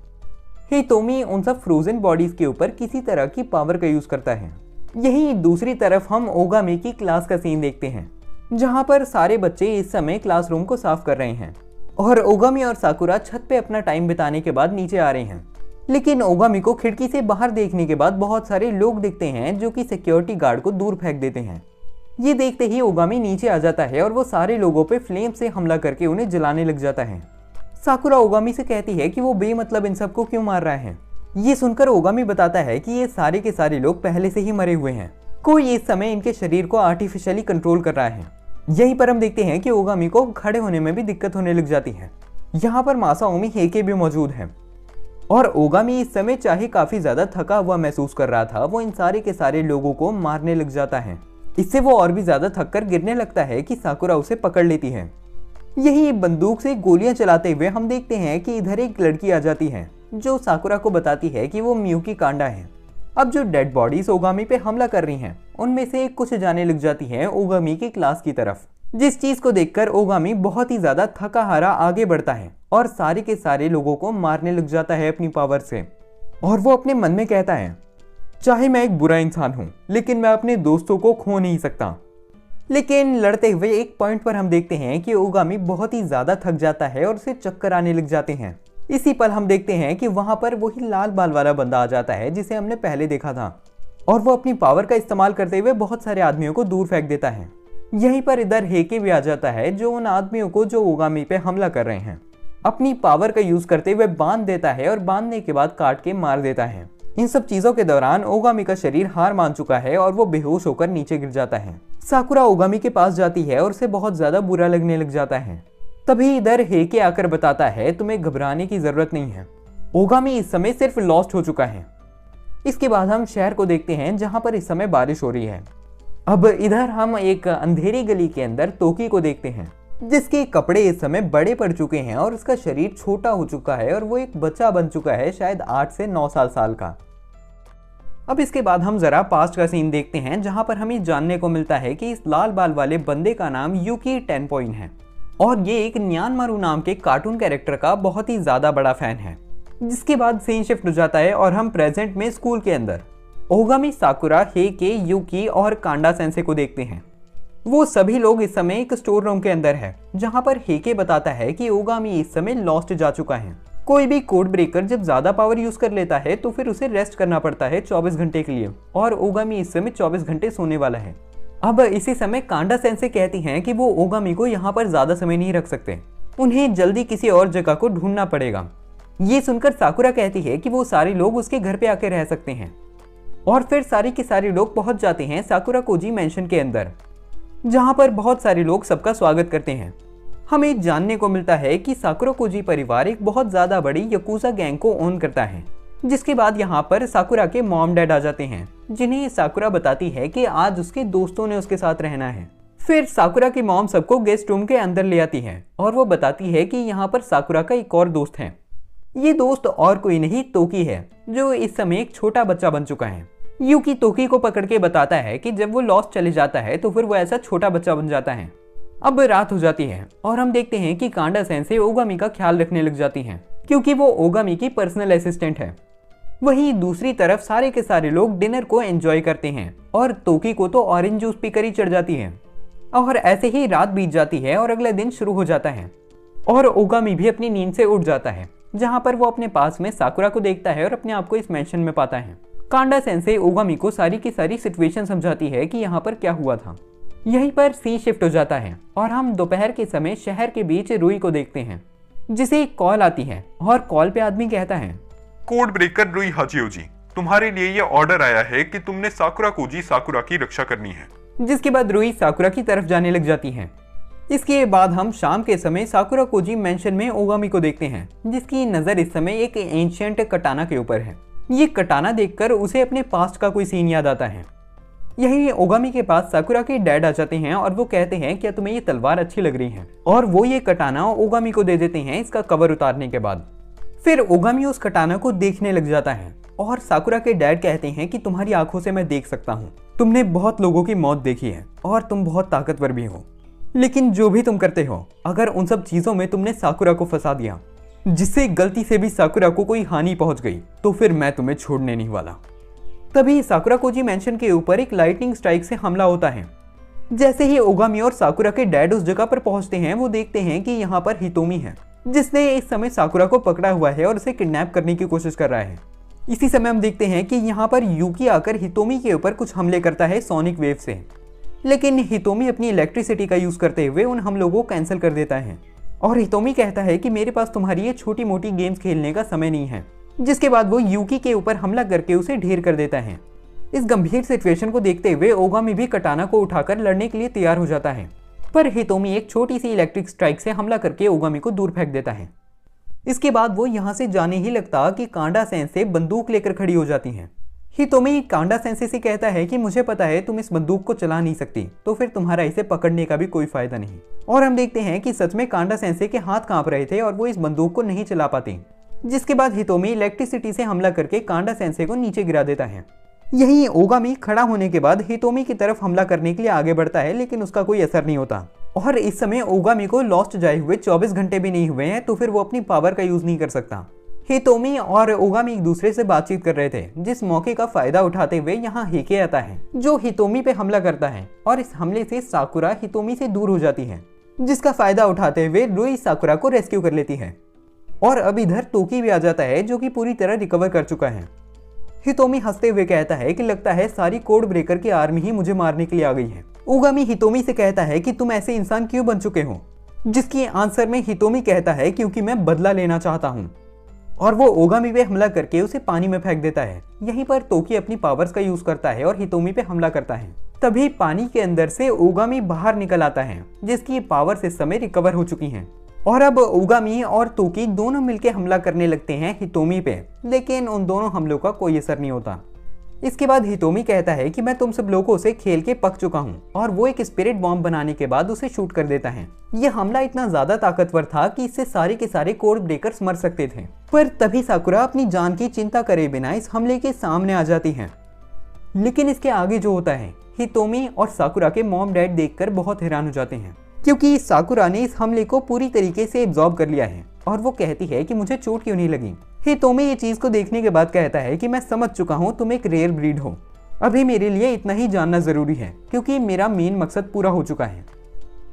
हितोमी उन सब फ्रोजन बॉडीज के ऊपर किसी तरह की पावर का यूज करता है। यही दूसरी तरफ हम ओगामी की क्लास का सीन देखते हैं जहां पर सारे बच्चे इस समय क्लासरूम को साफ कर रहे हैं और ओगामी और साकुरा छत पे अपना टाइम बिताने के बाद नीचे आ रहे हैं। लेकिन ओगामी को खिड़की से बाहर देखने के बाद बहुत सारे लोग दिखते हैं जो कि सिक्योरिटी गार्ड को दूर फेंक देते हैं। ये देखते ही ओगामी नीचे आ जाता है और वो सारे लोगों पे फ्लेम से हमला करके उन्हें जलाने लग जाता है। साकुरा ओगामी से कहती है कि वो बेमतलब इन सबको क्यों मार रहा है। ये सुनकर ओगामी बताता है कि ये सारे के सारे लोग पहले से ही मरे हुए हैं, कोई इस समय इनके शरीर को आर्टिफिशियली कंट्रोल कर रहा है। यहीं पर हम देखते हैं कि ओगामी को खड़े होने में भी दिक्कत होने लग जाती है। यहाँ पर मासाओमी हेके भी मौजूद है और ओगामी इस समय चाहे काफी ज्यादा थका हुआ महसूस कर रहा था, वो इन सारे के सारे लोगों को मारने लग जाता है। इससे वो और भी ज्यादा थक कर गिरने लगता है कि साकुरा उसे पकड़ लेती है। यही बंदूक से गोलियां चलाते हुए हम देखते हैं कि इधर एक लड़की आ जाती है जो साकुरा को बताती है कि वो मियुकी कांडा है। अब जो डेड बॉडीज ओगामी पे हमला कर रही हैं उनमें से कुछ जाने लग जाती हैं ओगामी की क्लास की तरफ, जिस चीज को देखकर ओगामी बहुत ही ज्यादा थका हारा आगे बढ़ता है और सारे के सारे लोगों को मारने लग जाता है अपनी पावर से। और वो अपने मन में कहता है, चाहे मैं एक बुरा इंसान हूं लेकिन मैं अपने दोस्तों को खो नहीं सकता। लेकिन लड़ते हुए एक पॉइंट पर हम देखते हैं कि ओगामी बहुत ही ज्यादा थक जाता है और उसे चक्कर आने लग जाते हैं। इसी पल हम देखते हैं कि वहां पर वही लाल बाल वाला बंदा आ जाता है जिसे हमने पहले देखा था और वो अपनी पावर का इस्तेमाल करते हुए बहुत सारे आदमियों को दूर फेंक देता है। यहीं पर इधर हेके भी आ जाता है जो उन आदमियों को जो ओगामी पे हमला कर रहे हैं अपनी पावर का यूज करते हुए बांध देता है और बांधने के बाद काट के मार देता है। इन सब चीजों के दौरान ओगामी का शरीर हार मान चुका है और वो बेहोश होकर नीचे गिर जाता है। साकुरा ओगामी के पास जाती है और उसे बहुत ज्यादा बुरा लगने लग जाता है। तभी इधर हेके आकर बताता है, तुम्हें घबराने की जरूरत नहीं है, ओगामी इस समय सिर्फ लॉस्ट हो चुका है। इसके बाद हम शहर को देखते हैं जहां पर इस समय बारिश हो रही है। अब इधर हम एक अंधेरी गली के अंदर तोकी को देखते हैं जिसके कपड़े इस समय बड़े पड़ चुके हैं और उसका शरीर छोटा हो चुका है और वो एक बच्चा बन चुका है, शायद 8 से 9 साल का। अब इसके बाद हम जरा पास्ट का सीन देखते हैं जहां पर हमें जानने को मिलता है कि इस लाल बाल वाले बंदे का नाम युकी टेनपोइन है और ये एक न्यानमारू नाम के कार्टून कैरेक्टर का बहुत ही ज्यादा बड़ा फैन है। जिसके बाद सीन शिफ्ट हो जाता है और हम प्रेजेंट में स्कूल के अंदर ओगामी, साकुरा, हेके, युकी और कांडा सेंसे को देखते हैं। वो सभी लोग इस समय एक स्टोर रूम के अंदर है जहां पर हेके बताता है कि ओगामी इस समय लॉस्ट जा चुका है। कोई भी कोड ब्रेकर जब ज्यादा पावर यूज कर लेता है तो फिर उसे रेस्ट करना पड़ता है 24 घंटे के लिए और ओगामी इस समय 24 घंटे सोने वाला है। अब इसी समय कांडा सेंसे कहती हैं कि वो ओगामी को यहाँ पर ज्यादा समय नहीं रख सकते, उन्हें जल्दी किसी और जगह को ढूंढना पड़ेगा। ये सुनकर साकुरा कहती है कि वो सारे लोग उसके घर पे आके रह सकते हैं और फिर सारे के सारे लोग पहुंच जाते हैं साकुरा कोजी मेंशन के अंदर जहां पर बहुत सारे लोग सबका स्वागत करते हैं। हमें जानने को मिलता है कि साकुरा कोजी परिवार एक बहुत ज्यादा बड़ी यकूजा गैंग को ओन करता है। जिसके बाद यहाँ पर साकुरा के मॉम डैड आ जाते हैं जिन्हें साकुरा बताती है कि आज उसके दोस्तों ने उसके साथ रहना है। फिर साकुरा की मॉम सबको गेस्ट रूम के अंदर ले आती है और वो बताती है कि यहाँ पर साकुरा का एक और दोस्त है। ये दोस्त और कोई नहीं तोकी है जो इस समय एक छोटा बच्चा बन चुका है। युकी तोकी को पकड़ के बताता है कि जब वो लॉस्ट चले जाता है तो फिर वो ऐसा छोटा बच्चा बन जाता है। अब रात हो जाती है और हम देखते हैं कि कांडा सेंसे ओगामी का ख्याल रखने लग जाती हैं क्योंकि वो ओगामी की पर्सनल असिस्टेंट है। वहीं दूसरी तरफ सारे के सारे लोग डिनर को एंजॉय करते हैं और तोकी को तो ऑरेंज जूस पीकर ही चढ़ जाती है और ऐसे ही रात बीत जाती है और अगला दिन शुरू हो जाता है और ओगामी भी अपनी नींद से उठ जाता है जहां पर वो अपने पास में साकुरा को देखता है और अपने आप को इस मेंशन में पाता है। कांडा सेंसे ओगामी को सारी की सारी सिचुएशन समझाती है कि यहाँ पर क्या हुआ था। यहीं पर सीन शिफ्ट हो जाता है और हम दोपहर के समय शहर के बीच रुई को देखते हैं जिसे एक कॉल आती है और कॉल पे आदमी कहता है, कोड ब्रेकर रुई हाचियोजी, तुम्हारे लिए ये ऑर्डर आया है कि तुमने साकुरा कोजी साकुरा की रक्षा करनी है। जिसके बाद रुई साकुरा की तरफ जाने लग जाती है। इसके बाद हम शाम के समय साकुरा कोजी मेंशन में ओगामी को देखते हैं जिसकी नजर इस समय एक एंशिएंट कटाना के ऊपर है। ये कटाना देखकर उसे अपने पास्ट का कोई सीन याद आता है। यही ओगामी के पास साकुरा के डैड आ जाते हैं और वो कहते हैं क्या तुम्हें ये तलवार अच्छी लग रही है, और वो ये कटाना ओगामी को दे देते हैं इसका कवर उतारने के बाद। फिर ओगामी उस कटाना को देखने लग जाता है और साकुरा के डैड कहते हैं कि तुम्हारी आंखों से मैं देख सकता हूँ, तुमने बहुत लोगों की मौत देखी है और तुम बहुत ताकतवर भी हो, लेकिन जो भी तुम करते हो, अगर उन सब चीजों में तुमने साकुरा को फंसा दिया जिससे गलती से भी साकुरा को कोई हानि पहुंच गई, तो फिर मैं तुम्हें छोड़ने नहीं वाला। तभी साकुराकोजी मैंशन के ऊपर एक लाइटनिंग स्ट्राइक से हमला होता है। जैसे ही ओगामी और साकुरा के डैड उस जगह पर पहुंचते हैं, वो देखते हैं कि यहाँ पर हितोमी है जिसने इस समय साकुरा को पकड़ा हुआ है और उसे किडनैप करने की कोशिश कर रहा है। इसी समय हम देखते हैं कि यहाँ पर यूकी आकर हितोमी के ऊपर कुछ हमले करता है सोनिक वेव से, लेकिन हितोमी अपनी इलेक्ट्रिसिटी का यूज करते हुए उन हमलों को कैंसिल कर देता है और हितोमी कहता है कि मेरे पास तुम्हारी ये छोटी मोटी गेम्स खेलने का समय नहीं है, जिसके बाद वो यूकी के ऊपर हमला करके उसे ढेर कर देता है। इस गंभीर सिचुएशन को देखते हुए ओगामी भी कटाना को उठाकर लड़ने के लिए तैयार हो जाता है, पर हितोमी एक छोटी सी इलेक्ट्रिक स्ट्राइक से हमला करके ओगामी को दूर फेंक देता है। इसके बाद वो यहाँ से जाने ही लगता कि कांडा सेंसे बंदूक लेकर खड़ी हो जाती हैं। हितोमी कांडा सेंसे से कहता है कि मुझे पता है तुम इस बंदूक को चला नहीं सकती, तो फिर तुम्हारा इसे पकड़ने का भी कोई फायदा नहीं। और हम देखते हैं कि सच में कांडा सेंसे के हाथ कांप रहे थे और वो इस बंदूक को नहीं चला पाती, जिसके बाद हितोमी इलेक्ट्रिसिटी से हमला करके कांडा सेंसे को नीचे गिरा देता है। यहीं ओगामी खड़ा होने के बाद हितोमी की तरफ हमला करने के लिए आगे बढ़ता है, लेकिन उसका कोई असर नहीं होता। और इस समय ओगामी को लॉस्ट जाए हुए 24 घंटे भी नहीं हुए हैं, तो फिर वो अपनी पावर का यूज नहीं कर सकता। हितोमी और ओगामी एक दूसरे से बातचीत कर रहे थे, जिस मौके का फायदा उठाते हुए यहाँ हेके आता है जो हितोमी पे हमला करता है, और इस हमले से साकुरा हितोमी से दूर हो जाती है, जिसका फायदा उठाते हुए रुई साकुरा को रेस्क्यू कर लेती है। और अब इधर तोकी भी आ जाता है जो कि पूरी तरह रिकवर कर चुका है। हितोमी हंसते हुए कहता है कि लगता है सारी कोड ब्रेकर की आर्मी ही मुझे मारने के लिए आ गई है। ओगामी हितोमी से कहता है कि तुम ऐसे इंसान क्यों बन चुके हो, जिसकी आंसर में हितोमी कहता है क्योंकि मैं बदला लेना चाहता हूँ, और वो ओगामी पे हमला करके उसे पानी में फेंक देता है। यहीं पर तोकी अपनी पावर्स का यूज करता है और हितोमी पे हमला करता है। तभी पानी के अंदर से ओगामी बाहर निकल आता है, जिसकी पावर्स इस समय रिकवर हो चुकी हैं। और अब ओगामी और तोकी दोनों मिलकर हमला करने लगते हैं हितोमी पे, लेकिन उन दोनों हमलों का कोई असर नहीं होता। इसके बाद हितोमी कहता है कि मैं तुम सब लोगों से खेल के पक चुका हूँ, और वो एक स्पिरिट बॉम्ब बनाने के बाद उसे शूट कर देता है। यह हमला इतना ज्यादा ताकतवर था कि इससे सारे के सारे कोड ब्रेकर्स मर सकते थे, पर तभी साकुरा अपनी जान की चिंता करे बिना इस हमले के सामने आ जाती है। लेकिन इसके आगे जो होता है, हितोमी और साकुरा के मॉम डैड देखकर बहुत हैरान हो जाते हैं, क्योंकि साकुरा ने इस हमले को पूरी तरीके से एब्जॉर्ब कर लिया है, और वो कहती है कि मुझे चोट क्यों नहीं लगी। हितोमी ये चीज को देखने के बाद कहता है कि मैं समझ चुका हूँ तुम एक रेयर ब्रीड हो, अभी मेरे लिए इतना ही जानना जरूरी है, क्योंकि मेरा मेन मकसद पूरा हो चुका है।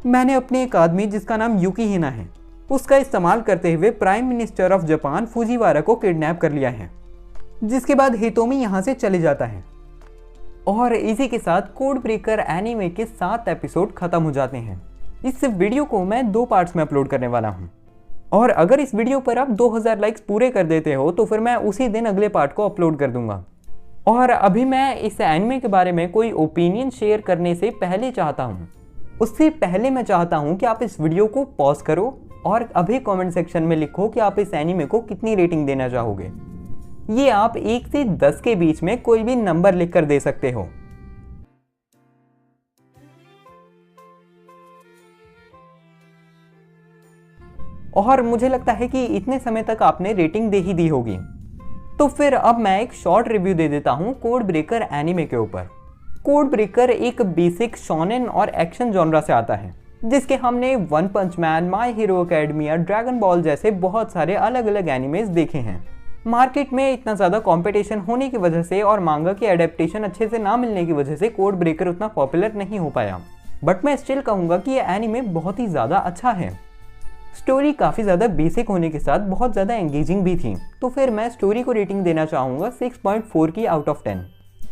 मैंने अपने एक आदमी जिसका नाम यूकी हिना है, उसका इस्तेमाल करते हुए prime minister of Japan Fujiwara को किडनैप कर लिया है। जिसके बाद हितोमी यहाँ से चले जाता है, और इसी के साथ कोड ब्रेकर एनीमे के 7 एपिसोड खत्म हो जाते हैं। इस वीडियो को मैं 2 पार्ट्स में अपलोड करने वाला हूँ, और अगर इस वीडियो पर आप 2000 लाइक्स पूरे कर देते हो तो फिर मैं उसी दिन अगले पार्ट को अपलोड कर दूंगा। और अभी मैं इस एनिमे के बारे में कोई ओपिनियन शेयर करने से पहले चाहता हूँ, उससे पहले मैं चाहता हूँ कि आप इस वीडियो को पॉज करो और अभी कमेंट सेक्शन में लिखो कि आप इस एनिमे को कितनी रेटिंग देना चाहोगे। ये आप 1 से 10 के बीच में कोई भी नंबर लिखकर दे सकते हो। और मुझे लगता है कि इतने समय तक आपने रेटिंग दे ही दी होगी, तो फिर अब मैं एक शॉर्ट रिव्यू दे देता हूं कोड ब्रेकर एनीमे के ऊपर। कोड ब्रेकर एक बेसिक शोनेन और एक्शन जॉनरा से आता है, जिसके हमने One Punch Man, My Hero Academia, Dragon Ball जैसे बहुत सारे अलग अलग एनिमेज देखे हैं। मार्केट में इतना ज़्यादा कंपटीशन होने की वजह से और मांगा की एडेप्टेशन अच्छे से ना मिलने की वजह से कोड ब्रेकर उतना पॉपुलर नहीं हो पाया, बट मैं स्टिल कहूँगा कि ये एनिमे बहुत ही ज़्यादा अच्छा है। स्टोरी काफ़ी ज़्यादा बेसिक होने के साथ बहुत ज़्यादा एंगेजिंग भी थी, तो फिर मैं स्टोरी को रेटिंग देना चाहूँगा 6.4 की आउट ऑफ 10।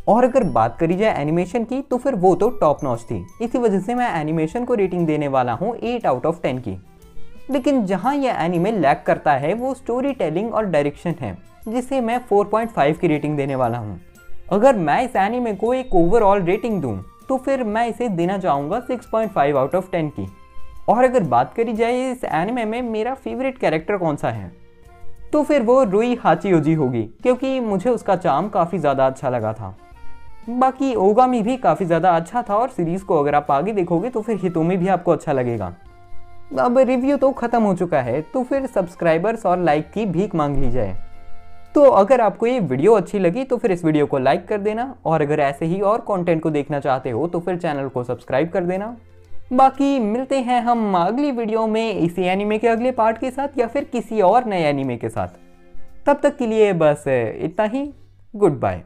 और अगर बात करी जाए एनिमेशन की तो फिर वो तो टॉप नॉच थी, इसी वजह से मैं एनिमेशन को रेटिंग देने वाला हूँ 8 आउट ऑफ 10 की। लेकिन जहाँ यह एनिमे लैक करता है वो स्टोरी टेलिंग और डायरेक्शन है, जिसे मैं 4.5 की रेटिंग देने वाला हूँ। अगर मैं इस एनिमे को एक ओवरऑल रेटिंग दूँ तो फिर मैं इसे देना चाहूँगा 6.5 आउट ऑफ 10 की। और अगर बात करी जाए इस एनिमे में मेरा फेवरेट कैरेक्टर कौन सा है, तो फिर वो रुई हाचियोजी होगी, क्योंकि मुझे उसका चार्म काफ़ी ज़्यादा अच्छा लगा था। बाकी ओगामी भी काफ़ी ज़्यादा अच्छा था और सीरीज़ को अगर आप आगे देखोगे तो फिर हितोमी भी आपको अच्छा लगेगा। अब रिव्यू तो ख़त्म हो चुका है, तो फिर सब्सक्राइबर्स और लाइक की भीख मांग ली जाए। तो अगर आपको ये वीडियो अच्छी लगी तो फिर इस वीडियो को लाइक कर देना, और अगर ऐसे ही और कंटेंट को देखना चाहते हो तो फिर चैनल को सब्सक्राइब कर देना। बाकी मिलते हैं हम अगली वीडियो में इसी एनीमे के अगले पार्ट के साथ या फिर किसी और नए एनीमे के साथ। तब तक के लिए बस इतना ही। Good bye.